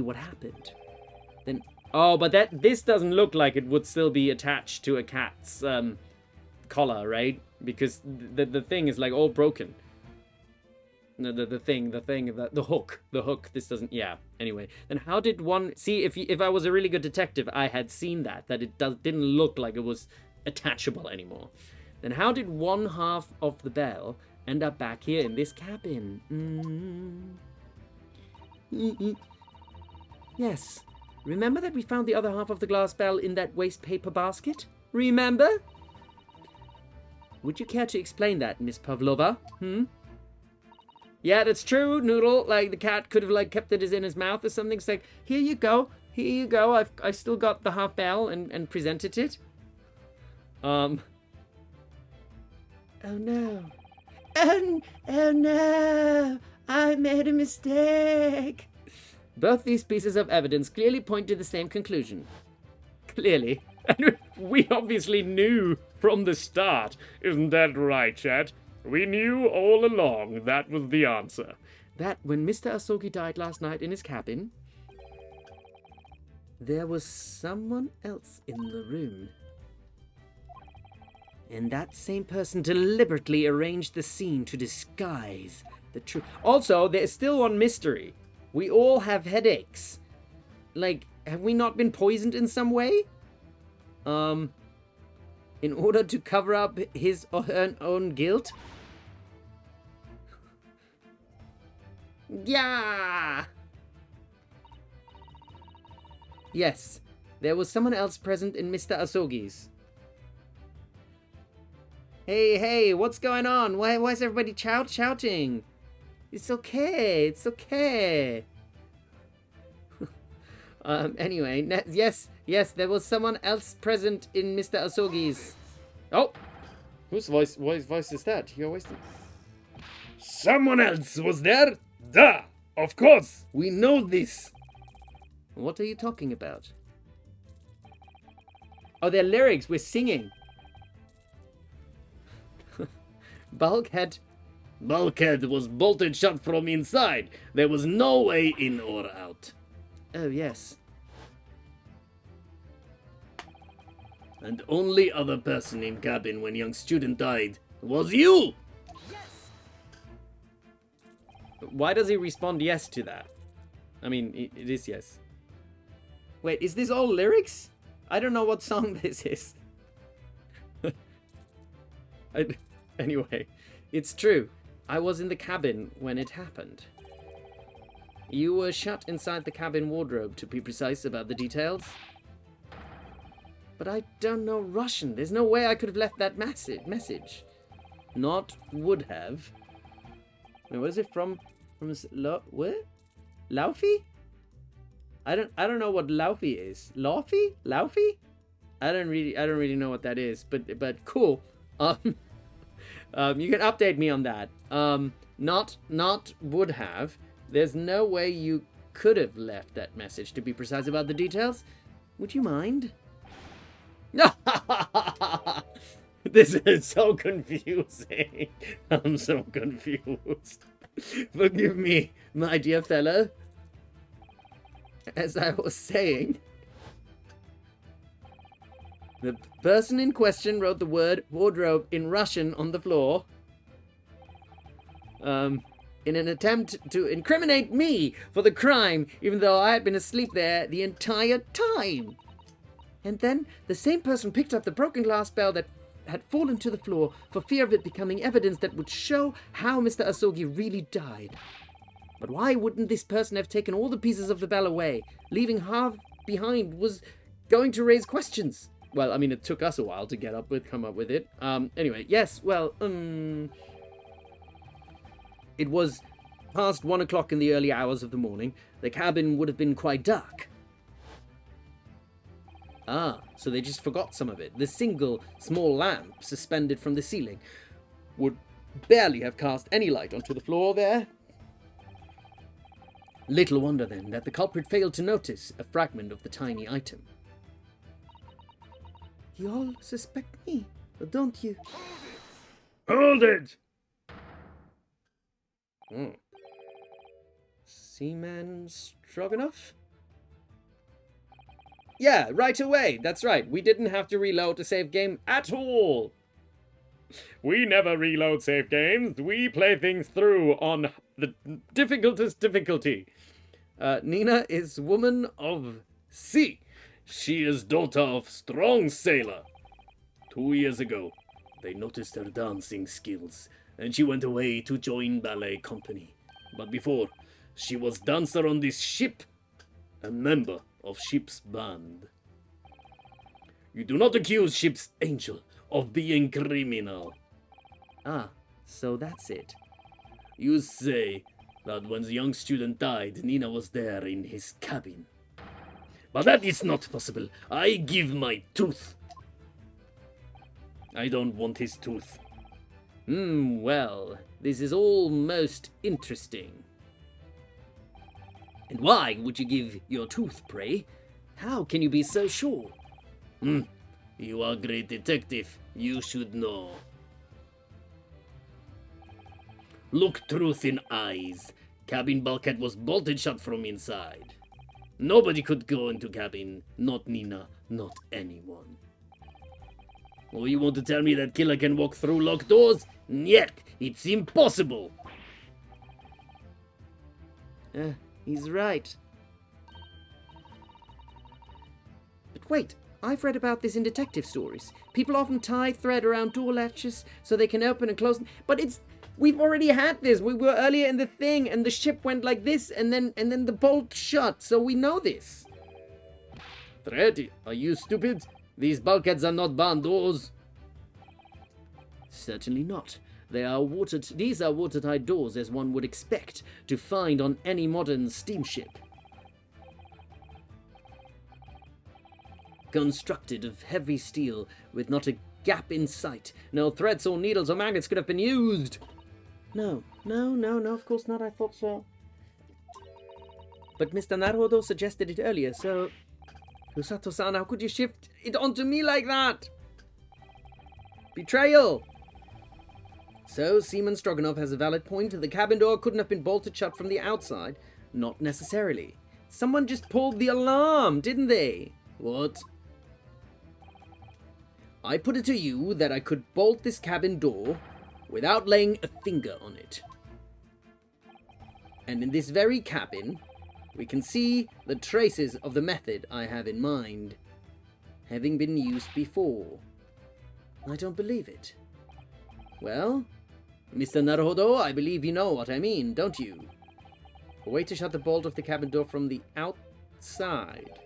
what happened, then but this doesn't look like it would still be attached to a cat's collar, right? Because the thing is like all broken. No, the hook. This doesn't. Yeah. Anyway, then how did one see? If I was a really good detective, I had seen that it didn't look like it was attachable anymore. Then how did one half of the bell end up back here in this cabin? Yes. Remember that we found the other half of the glass bell in that waste paper basket? Remember? Would you care to explain that, Miss Pavlova? Yeah, that's true, Noodle. Like, the cat could have, like, kept it in his mouth or something. It's like, here you go. I still got the half bell and presented it. Oh, no. Oh, no. I made a mistake. Both these pieces of evidence clearly point to the same conclusion. Clearly. And we obviously knew from the start. Isn't that right, Chad? We knew all along that was the answer. That when Mr. Asogi died last night in his cabin, there was someone else in the room. And that same person deliberately arranged the scene to disguise the truth. Also, there's still one mystery. We all have headaches. Like, have we not been poisoned in some way? In order to cover up his or her own guilt? Yeah! Yes, there was someone else present in Mr. Asogi's. Hey, what's going on? Why is everybody shouting? It's okay. Anyway, yes, there was someone else present in Mr. Asogi's. Oh! Whose voice is that? You're wasting... Someone else was there? Duh! Of course! We know this! What are you talking about? Oh, they're lyrics. We're singing. Bulkhead. Bulkhead was bolted shut from inside. There was no way in or out. Oh, yes. And only other person in cabin when young student died was you! Why does he respond yes to that? I mean, it is yes. Wait, is this all lyrics? I don't know what song this is. Anyway, it's true. I was in the cabin when it happened. You were shut inside the cabin wardrobe, to be precise about the details. But I don't know Russian. There's no way I could have left that message. Not would have. Wait, what is it from? Where? Laufey? I don't know what Laufey is. Laufey? Laufey? I don't really know what that is. But cool. You can update me on that. Not would have. There's no way you could have left that message, to be precise about the details. Would you mind? This is so confusing. I'm so confused. Forgive me, my dear fellow. As I was saying, the person in question wrote the word wardrobe in Russian on the floor in an attempt to incriminate me for the crime, even though I had been asleep there the entire time. And then the same person picked up the broken glass bell that had fallen to the floor for fear of it becoming evidence that would show how Mr. Asogi really died. But why wouldn't this person have taken all the pieces of the bell away? Leaving half behind was going to raise questions. Well, I mean, it took us a while to come up with it. Anyway, yes, well, it was past 1 o'clock in the early hours of the morning. The cabin would have been quite dark. Ah, so they just forgot some of it. The single small lamp suspended from the ceiling would barely have cast any light onto the floor there. Little wonder then that the culprit failed to notice a fragment of the tiny item. You all suspect me, don't you? Hold it! Seaman Stroganoff? Yeah, right away. That's right. We didn't have to reload the save game at all. We never reload save games. We play things through on the difficultest difficulty. Nina is woman of sea. She is daughter of strong sailor. 2 years ago, they noticed her dancing skills, and she went away to join ballet company. But before, she was dancer on this ship, a member of ship's band. You do not accuse ship's angel of being criminal. Ah, so that's it. You say that when the young student died, Nina was there in his cabin. But that is not possible. I give my tooth. I don't want his tooth. Well, this is all most interesting. And why would you give your tooth, pray? How can you be so sure? You are great detective. You should know. Look truth in eyes. Cabin bulkhead was bolted shut from inside. Nobody could go into cabin. Not Nina, not anyone. Or you want to tell me that killer can walk through locked doors? Yet, it's impossible. He's right. But wait, I've read about this in detective stories. People often tie thread around door latches so they can open and close them. But we've already had this. We were earlier in the thing and the ship went like this and then the bolt shut. So we know this. Thread? Are you stupid? These bulkheads are not barn doors. Certainly not. These are watertight doors as one would expect to find on any modern steamship. Constructed of heavy steel with not a gap in sight. No threads or needles or magnets could have been used. No, No, of course not. I thought so. But Mr. Naruhodo suggested it earlier, so... Usato-san, how could you shift it onto me like that? Betrayal! So, Seaman Stroganoff has a valid point. The cabin door couldn't have been bolted shut from the outside. Not necessarily. Someone just pulled the alarm, didn't they? What? I put it to you that I could bolt this cabin door without laying a finger on it. And in this very cabin, we can see the traces of the method I have in mind, having been used before. I don't believe it. Well, Mr. Naruhodo, I believe you know what I mean, don't you? A way to shut the bolt of the cabin door from the outside.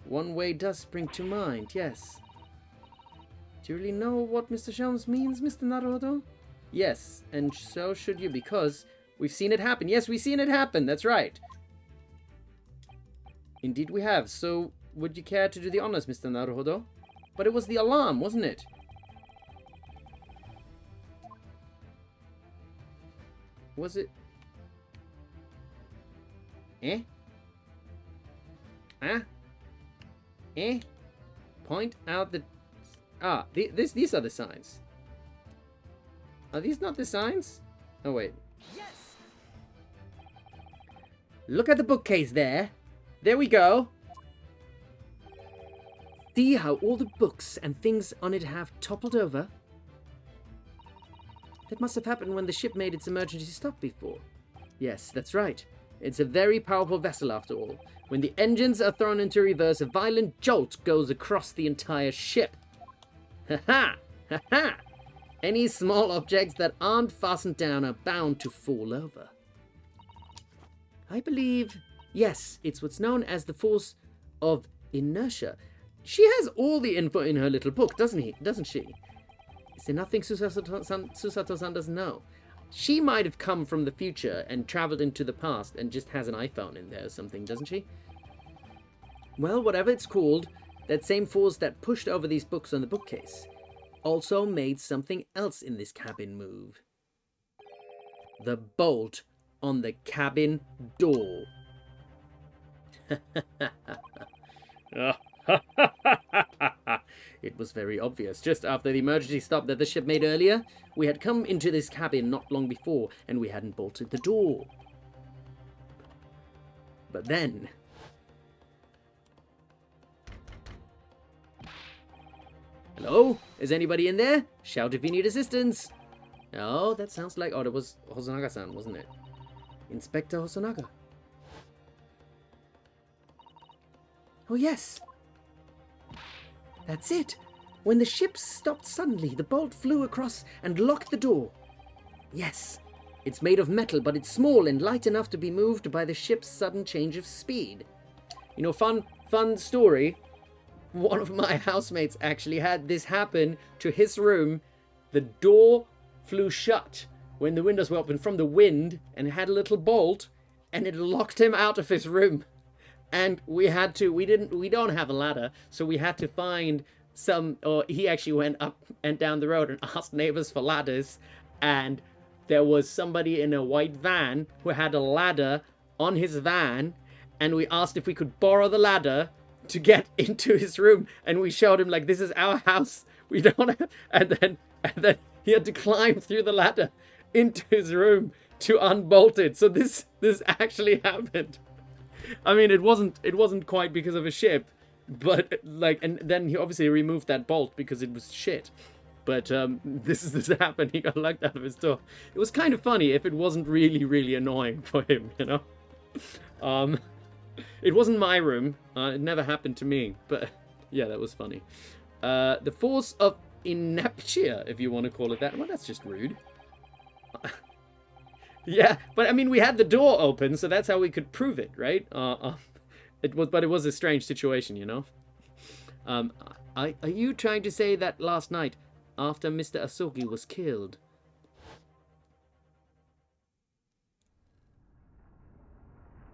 One way does spring to mind, yes. Do you really know what Mr. Shelms means, Mr. Naruhodo? Yes, and so should you, because we've seen it happen. Yes, we've seen it happen, that's right. Indeed we have, so would you care to do the honors, Mr. Naruhodo? But it was the alarm, wasn't it? Was it? Eh? Ah? Eh? Point out the... Ah, these are the signs. Are these not the signs? Oh, wait. Yes! Look at the bookcase there. There we go. See how all the books and things on it have toppled over? That must have happened when the ship made its emergency stop before. Yes, that's right. It's a very powerful vessel after all. When the engines are thrown into reverse, a violent jolt goes across the entire ship. Ha-ha! Ha-ha! Any small objects that aren't fastened down are bound to fall over. I believe, yes, it's what's known as the force of inertia. She has all the info in her little book, doesn't she? Is there nothing Susato-san doesn't know? She might have come from the future and traveled into the past and just has an iPhone in there or something, doesn't she? Well, whatever it's called, that same force that pushed over these books on the bookcase also made something else in this cabin move. The bolt on the cabin door. It was very obvious. Just after the emergency stop that the ship made earlier, we had come into this cabin not long before, and we hadn't bolted the door. But then... Hello? Is anybody in there? Shout if you need assistance. Oh, that sounds like... Oh, that was Hosonaga-san, wasn't it? Inspector Hosonaga. Oh, yes. That's it. When the ship stopped suddenly, the bolt flew across and locked the door. Yes, it's made of metal, but it's small and light enough to be moved by the ship's sudden change of speed. You know, fun story. One of my housemates actually had this happen to his room. The door flew shut when the windows were open from the wind and had a little bolt, and it locked him out of his room. And we don't have a ladder, so we had to find he actually went up and down the road and asked neighbors for ladders, and there was somebody in a white van who had a ladder on his van, and we asked if we could borrow the ladder to get into his room, and we showed him, like, this is our house, we don't have, and then he had to climb through the ladder into his room to unbolt it. So this actually happened. I mean, it wasn't quite because of a ship, but like, and then he obviously removed that bolt because it was shit. But this happened. He got locked out of his door. It was kind of funny if it wasn't really, really annoying for him, you know. It wasn't my room. It never happened to me. But yeah, that was funny. The force of ineptia, if you want to call it that. Well, that's just rude. Yeah, but I mean, we had the door open, so that's how we could prove it, right? It was a strange situation, you know. Are you trying to say that last night, after Mr. Asogi was killed?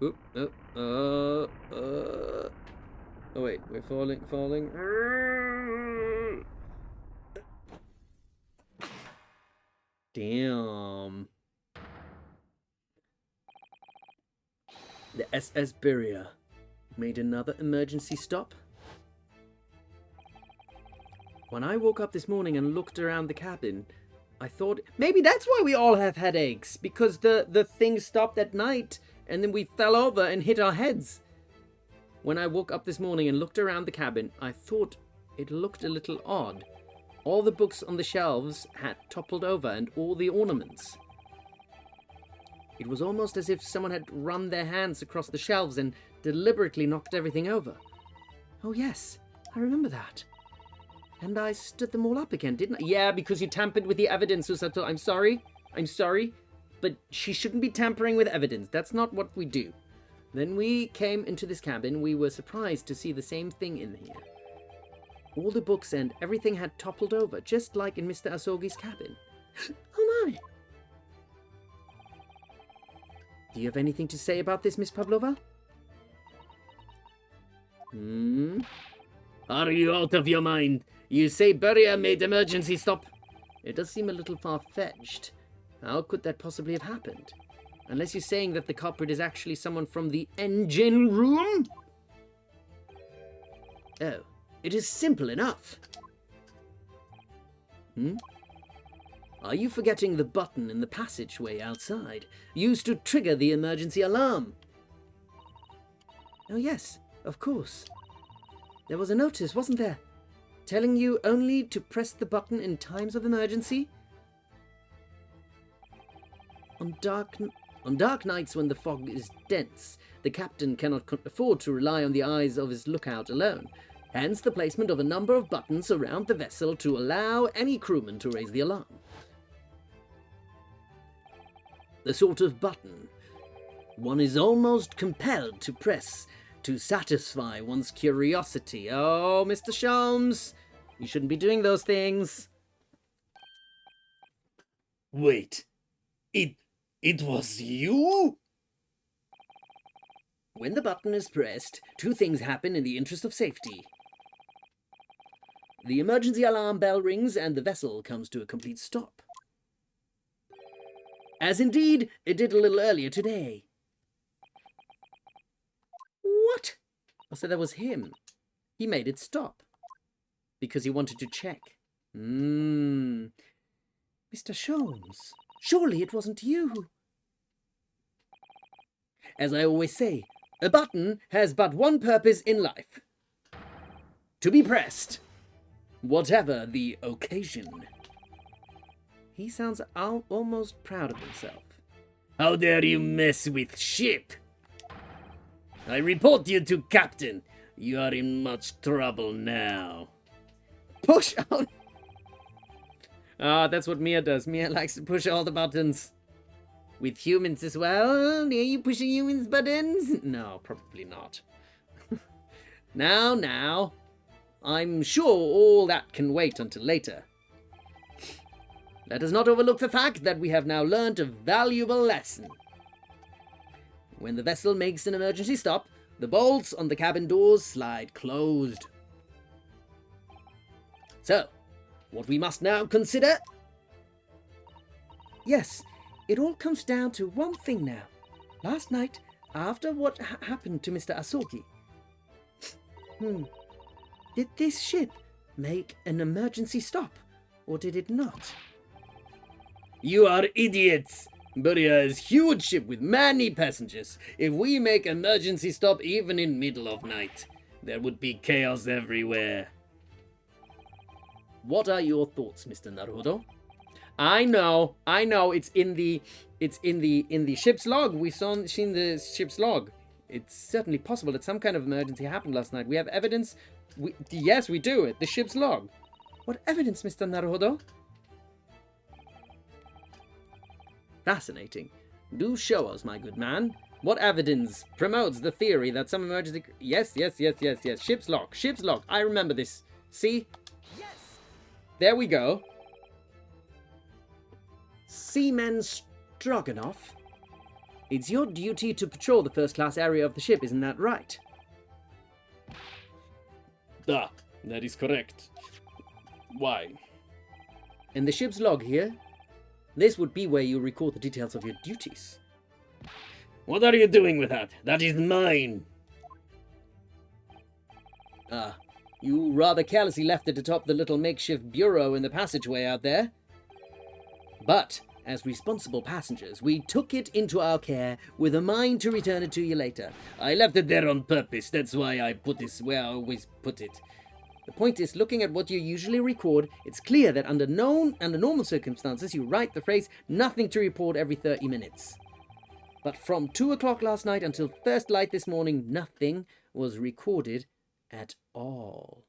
Oop, oh wait, we're falling. Damn. The SS Beria made another emergency stop. When I woke up this morning and looked around the cabin, I thought maybe that's why we all have headaches, because the thing stopped at night and then we fell over and hit our heads. When I woke up this morning and looked around the cabin, I thought it looked a little odd. All the books on the shelves had toppled over and all the ornaments. It was almost as if someone had run their hands across the shelves and deliberately knocked everything over. Oh yes, I remember that. And I stood them all up again, didn't I? Yeah, because you tampered with the evidence, Usato. I'm sorry. But she shouldn't be tampering with evidence. That's not what we do. Then we came into this cabin. We were surprised to see the same thing in here. All the books and everything had toppled over, just like in Mr. Asogi's cabin. Oh my! Do you have anything to say about this, Miss Pavlova? Are you out of your mind? You say Beria made emergency stop? It does seem a little far-fetched. How could that possibly have happened? Unless you're saying that the culprit is actually someone from the engine room? Oh, it is simple enough. Are you forgetting the button in the passageway outside, used to trigger the emergency alarm? Oh yes, of course. There was a notice, wasn't there? Telling you only to press the button in times of emergency? On dark nights when the fog is dense, the captain cannot afford to rely on the eyes of his lookout alone. Hence the placement of a number of buttons around the vessel to allow any crewman to raise the alarm. The sort of button one is almost compelled to press to satisfy one's curiosity. Oh, Mr. Sholmes, you shouldn't be doing those things. Wait, it was you? When the button is pressed, two things happen in the interest of safety. The emergency alarm bell rings and the vessel comes to a complete stop. As indeed it did a little earlier today. What? Oh, so that was him. He made it stop. Because he wanted to check. Mr. Sholmes, surely it wasn't you. As I always say, a button has but one purpose in life. To be pressed. Whatever the occasion. He sounds almost proud of himself. How dare you mess with ship? I report you to Captain. You are in much trouble now. Push on! Ah, that's what Mia does. Mia likes to push all the buttons. With humans as well? Are you pushing humans' buttons? No, probably not. Now. I'm sure all that can wait until later. Let us not overlook the fact that we have now learnt a valuable lesson. When the vessel makes an emergency stop, the bolts on the cabin doors slide closed. So, what we must now consider... Yes, it all comes down to one thing now. Last night, after what happened to Mr. Asogi... Did this ship make an emergency stop, or did it not? You are idiots! Beria is a huge ship with many passengers. If we make emergency stop even in middle of night, there would be chaos everywhere. What are your thoughts, Mr. Naruhodo? I know, it's in the ship's log. We've seen the ship's log. It's certainly possible that some kind of emergency happened last night. We have evidence. Yes, we do. The ship's log. What evidence, Mr. Naruhodo? Fascinating. Do show us, my good man. What evidence promotes the theory that some emergency... Yes. Ship's log. I remember this. See? Yes! There we go. Seaman Stroganoff. It's your duty to patrol the first-class area of the ship, isn't that right? Ah, that is correct. Why? In the ship's log here, this would be where you record the details of your duties. What are you doing with that? That is mine. Ah, you rather carelessly left it atop the little makeshift bureau in the passageway out there. But, as responsible passengers, we took it into our care with a mind to return it to you later. I left it there on purpose. That's why I put this where I always put it. The point is, looking at what you usually record, it's clear that under normal circumstances, you write the phrase, nothing to report every 30 minutes. But from 2 o'clock last night until first light this morning, nothing was recorded at all.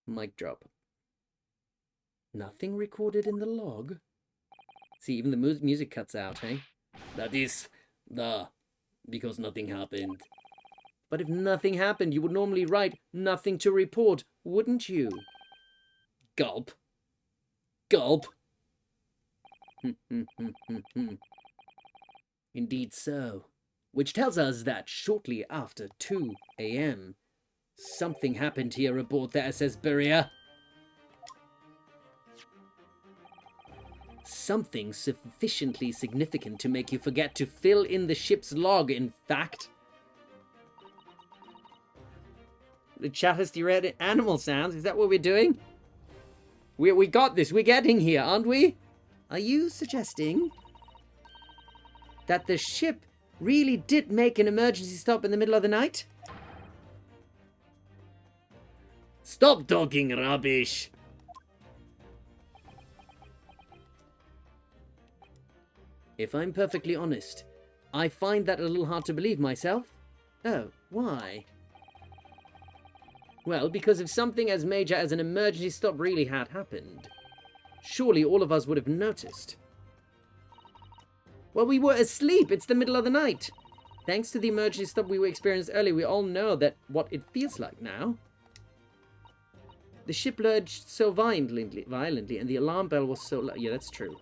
Mic drop. Nothing recorded in the log? See, even the music cuts out, hey? That is... because nothing happened. But if nothing happened, you would normally write nothing to report, wouldn't you? Gulp. Gulp. Indeed so. Which tells us that shortly after 2 a.m., something happened here aboard the SS Berea. Something sufficiently significant to make you forget to fill in the ship's log, in fact. The chat has read animal sounds. Is that what we're doing? We got this. We're getting here, aren't we? Are you suggesting that the ship really did make an emergency stop in the middle of the night? Stop talking rubbish. If I'm perfectly honest, I find that a little hard to believe myself. Oh, why? Well, because if something as major as an emergency stop really had happened, surely all of us would have noticed. Well, we were asleep. It's the middle of the night. Thanks to the emergency stop we experienced earlier, we all know that what it feels like now. The ship lurched so violently, and the alarm bell was so loud. Yeah, that's true.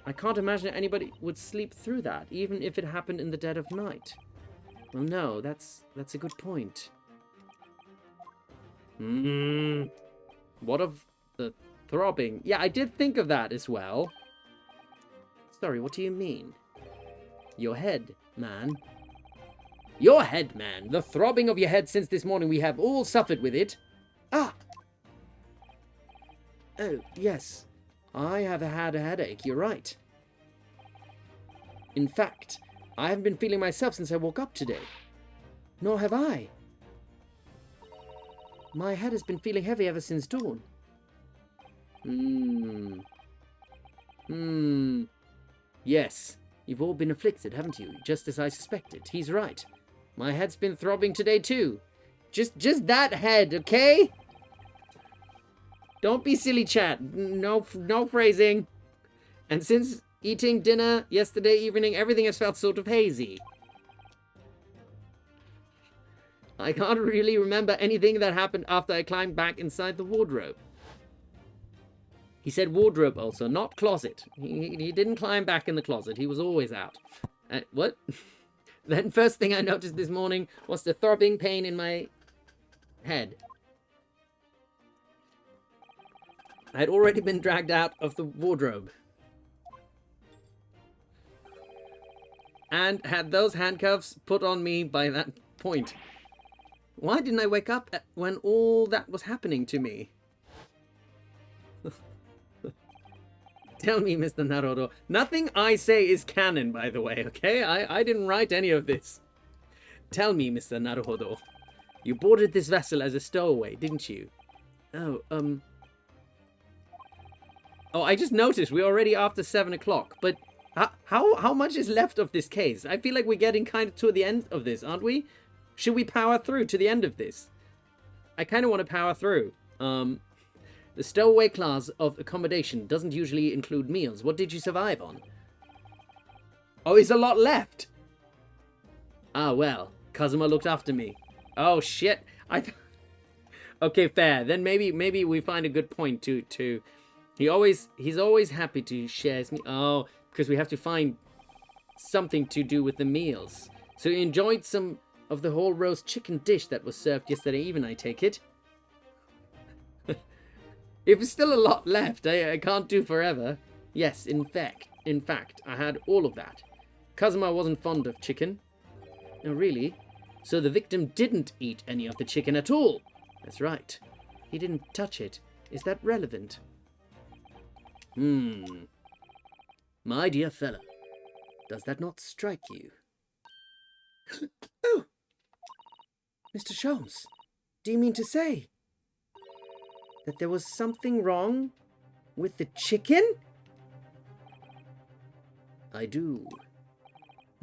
I can't imagine that anybody would sleep through that, even if it happened in the dead of night. Well, no, that's a good point. What of the throbbing? Yeah, I did think of that as well. Sorry, what do you mean? Your head, man. Your head, man. The throbbing of your head since this morning. We have all suffered with it. Ah! Oh, yes. I have had a headache, you're right. In fact, I haven't been feeling myself since I woke up today. Nor have I. My head has been feeling heavy ever since dawn. Yes, you've all been afflicted, haven't you? Just as I suspected. He's right. My head's been throbbing today too. Just that head, okay? Don't be silly, chat. No phrasing. And since eating dinner yesterday evening, everything has felt sort of hazy. I can't really remember anything that happened after I climbed back inside the wardrobe. He said wardrobe also, not closet. He didn't climb back in the closet. He was always out. What? Then first thing I noticed this morning was the throbbing pain in my head. I had already been dragged out of the wardrobe. And had those handcuffs put on me by that point. Why didn't I wake up when all that was happening to me? Tell me, Mr. Naruhodo. Nothing I say is canon, by the way, okay? I didn't write any of this. Tell me, Mr. Naruhodo. You boarded this vessel as a stowaway, didn't you? Oh, I just noticed we're already after 7 o'clock, but how much is left of this case? I feel like we're getting kind of to the end of this, aren't we? Should we power through to the end of this? I kind of want to power through. The stowaway class of accommodation doesn't usually include meals. What did you survive on? Oh, is a lot left? Ah, well, Kazuma looked after me. Oh, shit. Okay, fair. Then maybe we find a good point to... He's always happy to share his meal. Oh, because we have to find something to do with the meals. So you enjoyed some of the whole roast chicken dish that was served yesterday even, I take it? If there's still a lot left, I can't do forever. Yes, in fact, I had all of that. Kazuma wasn't fond of chicken. Oh, really? So the victim didn't eat any of the chicken at all? That's right. He didn't touch it. Is that relevant? My dear fellow, does that not strike you? Oh! Mr. Sholmes, do you mean to say that there was something wrong with the chicken? I do.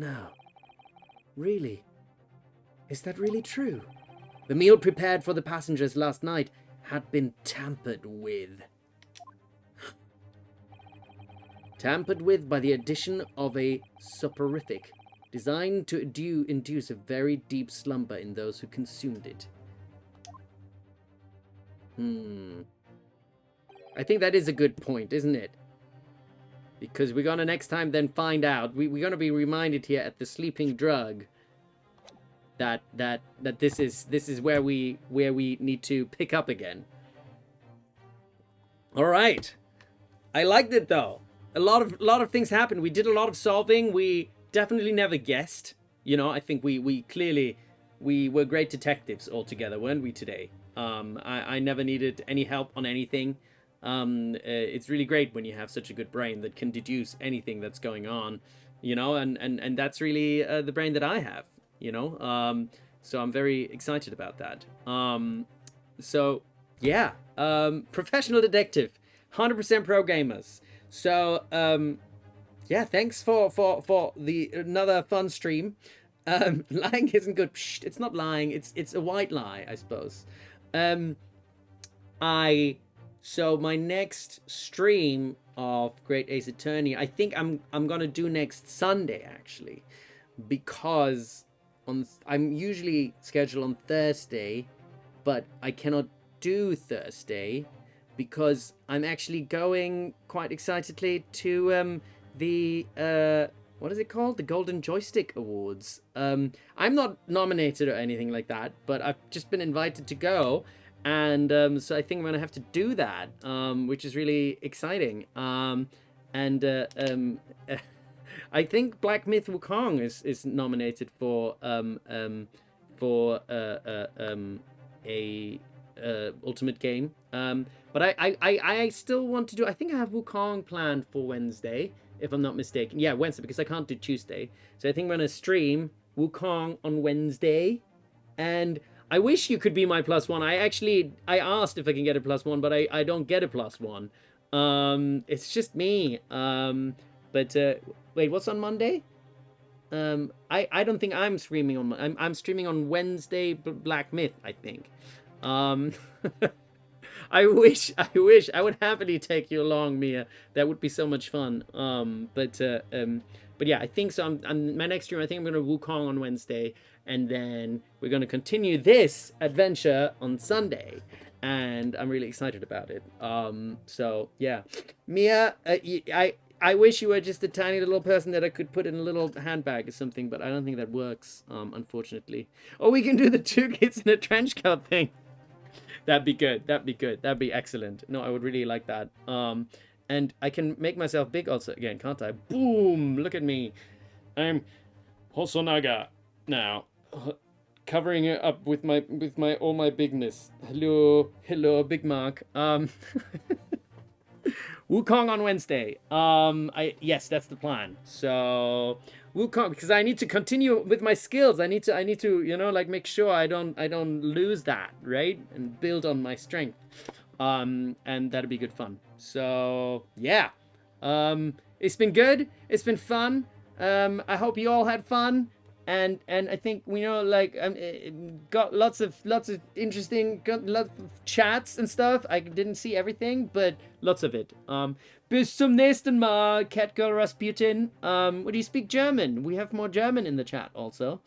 Now, really? Is that really true? The meal prepared for the passengers last night had been tampered with. Tampered with by the addition of a soporific designed to induce a very deep slumber in those who consumed it. I think that is a good point, isn't it? Because we're gonna next time then find out. We're gonna be reminded here at the sleeping drug that this is where we need to pick up again. All right, I liked it though. A lot of things happened. We did a lot of solving. We definitely never guessed. You know, I think we clearly were great detectives all together, weren't we today? I never needed any help on anything. It's really great when you have such a good brain that can deduce anything that's going on, you know, and that's really the brain that I have, you know. So I'm very excited about that. So yeah, professional detective, 100% pro gamers. So yeah, thanks for the another fun stream. Lying isn't good. Psst, it's not lying. It's a white lie, I suppose. So my next stream of Great Ace Attorney, I think I'm gonna do next Sunday actually, because I'm usually scheduled on Thursday, but I cannot do Thursday because I'm actually going quite excitedly to the what is it called? The Golden Joystick Awards. I'm not nominated or anything like that, but I've just been invited to go. And so I think I'm gonna have to do that, which is really exciting. I think Black Myth Wukong is nominated for a ultimate game. But I still want to do. I think I have Wukong planned for Wednesday, if I'm not mistaken. Yeah, Wednesday, because I can't do Tuesday. So I think I'm gonna stream Wukong on Wednesday, and I wish you could be my +1. I asked if I can get a +1, but I don't get a +1. It's just me. But wait, what's on Monday? I don't think I'm streaming on. I'm streaming on Wednesday. Black Myth, I think. I wish I would happily take you along, Mia. That would be so much fun. But yeah, I think so. I'm my next stream. I think I'm gonna Wukong on Wednesday, and then we're gonna continue this adventure on Sunday, and I'm really excited about it. So yeah, Mia, I wish you were just a tiny little person that I could put in a little handbag or something, but I don't think that works, unfortunately. Or we can do the 2 kids in a trench coat thing. That'd be good. That'd be excellent. No, I would really like that. And I can make myself big also again, can't I? Boom! Look at me. I'm Hosonaga now, covering it up with my all my bigness. Hello, Big Mark. Wukong on Wednesday. Yes, that's the plan. So Wukong, because I need to continue with my skills. I need to, you know, like make sure I don't lose that, right? And build on my strength. And that'll be good fun. So yeah. It's been good. It's been fun. I hope you all had fun. And I think we know, like, got lots of interesting, lots of chats and stuff. I didn't see everything, but lots of it. Bis zum nächsten Mal, Catgirl Rasputin. Do you speak German? We have more German in the chat also.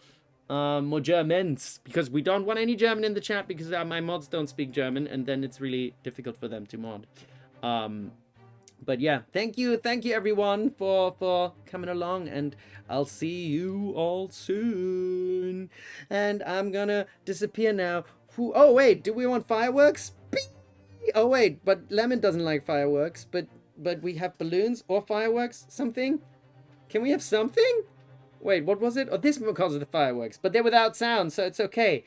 More Germans, because we don't want any German in the chat because my mods don't speak German, and then it's really difficult for them to mod. But yeah, thank you everyone for coming along, and I'll see you all soon. And I'm gonna disappear now. Oh wait, do we want fireworks? Oh wait, but Lemon doesn't like fireworks. But we have balloons or fireworks. Something? Can we have something? Wait, what was it? Oh, this because of the fireworks, but they're without sound, so it's okay.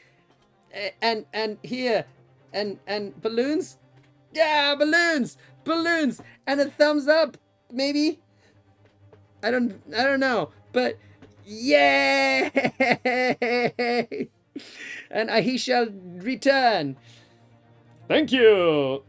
And here, and balloons. Yeah, balloons, and a thumbs up, maybe. I don't know, but yay! And he shall return. Thank you.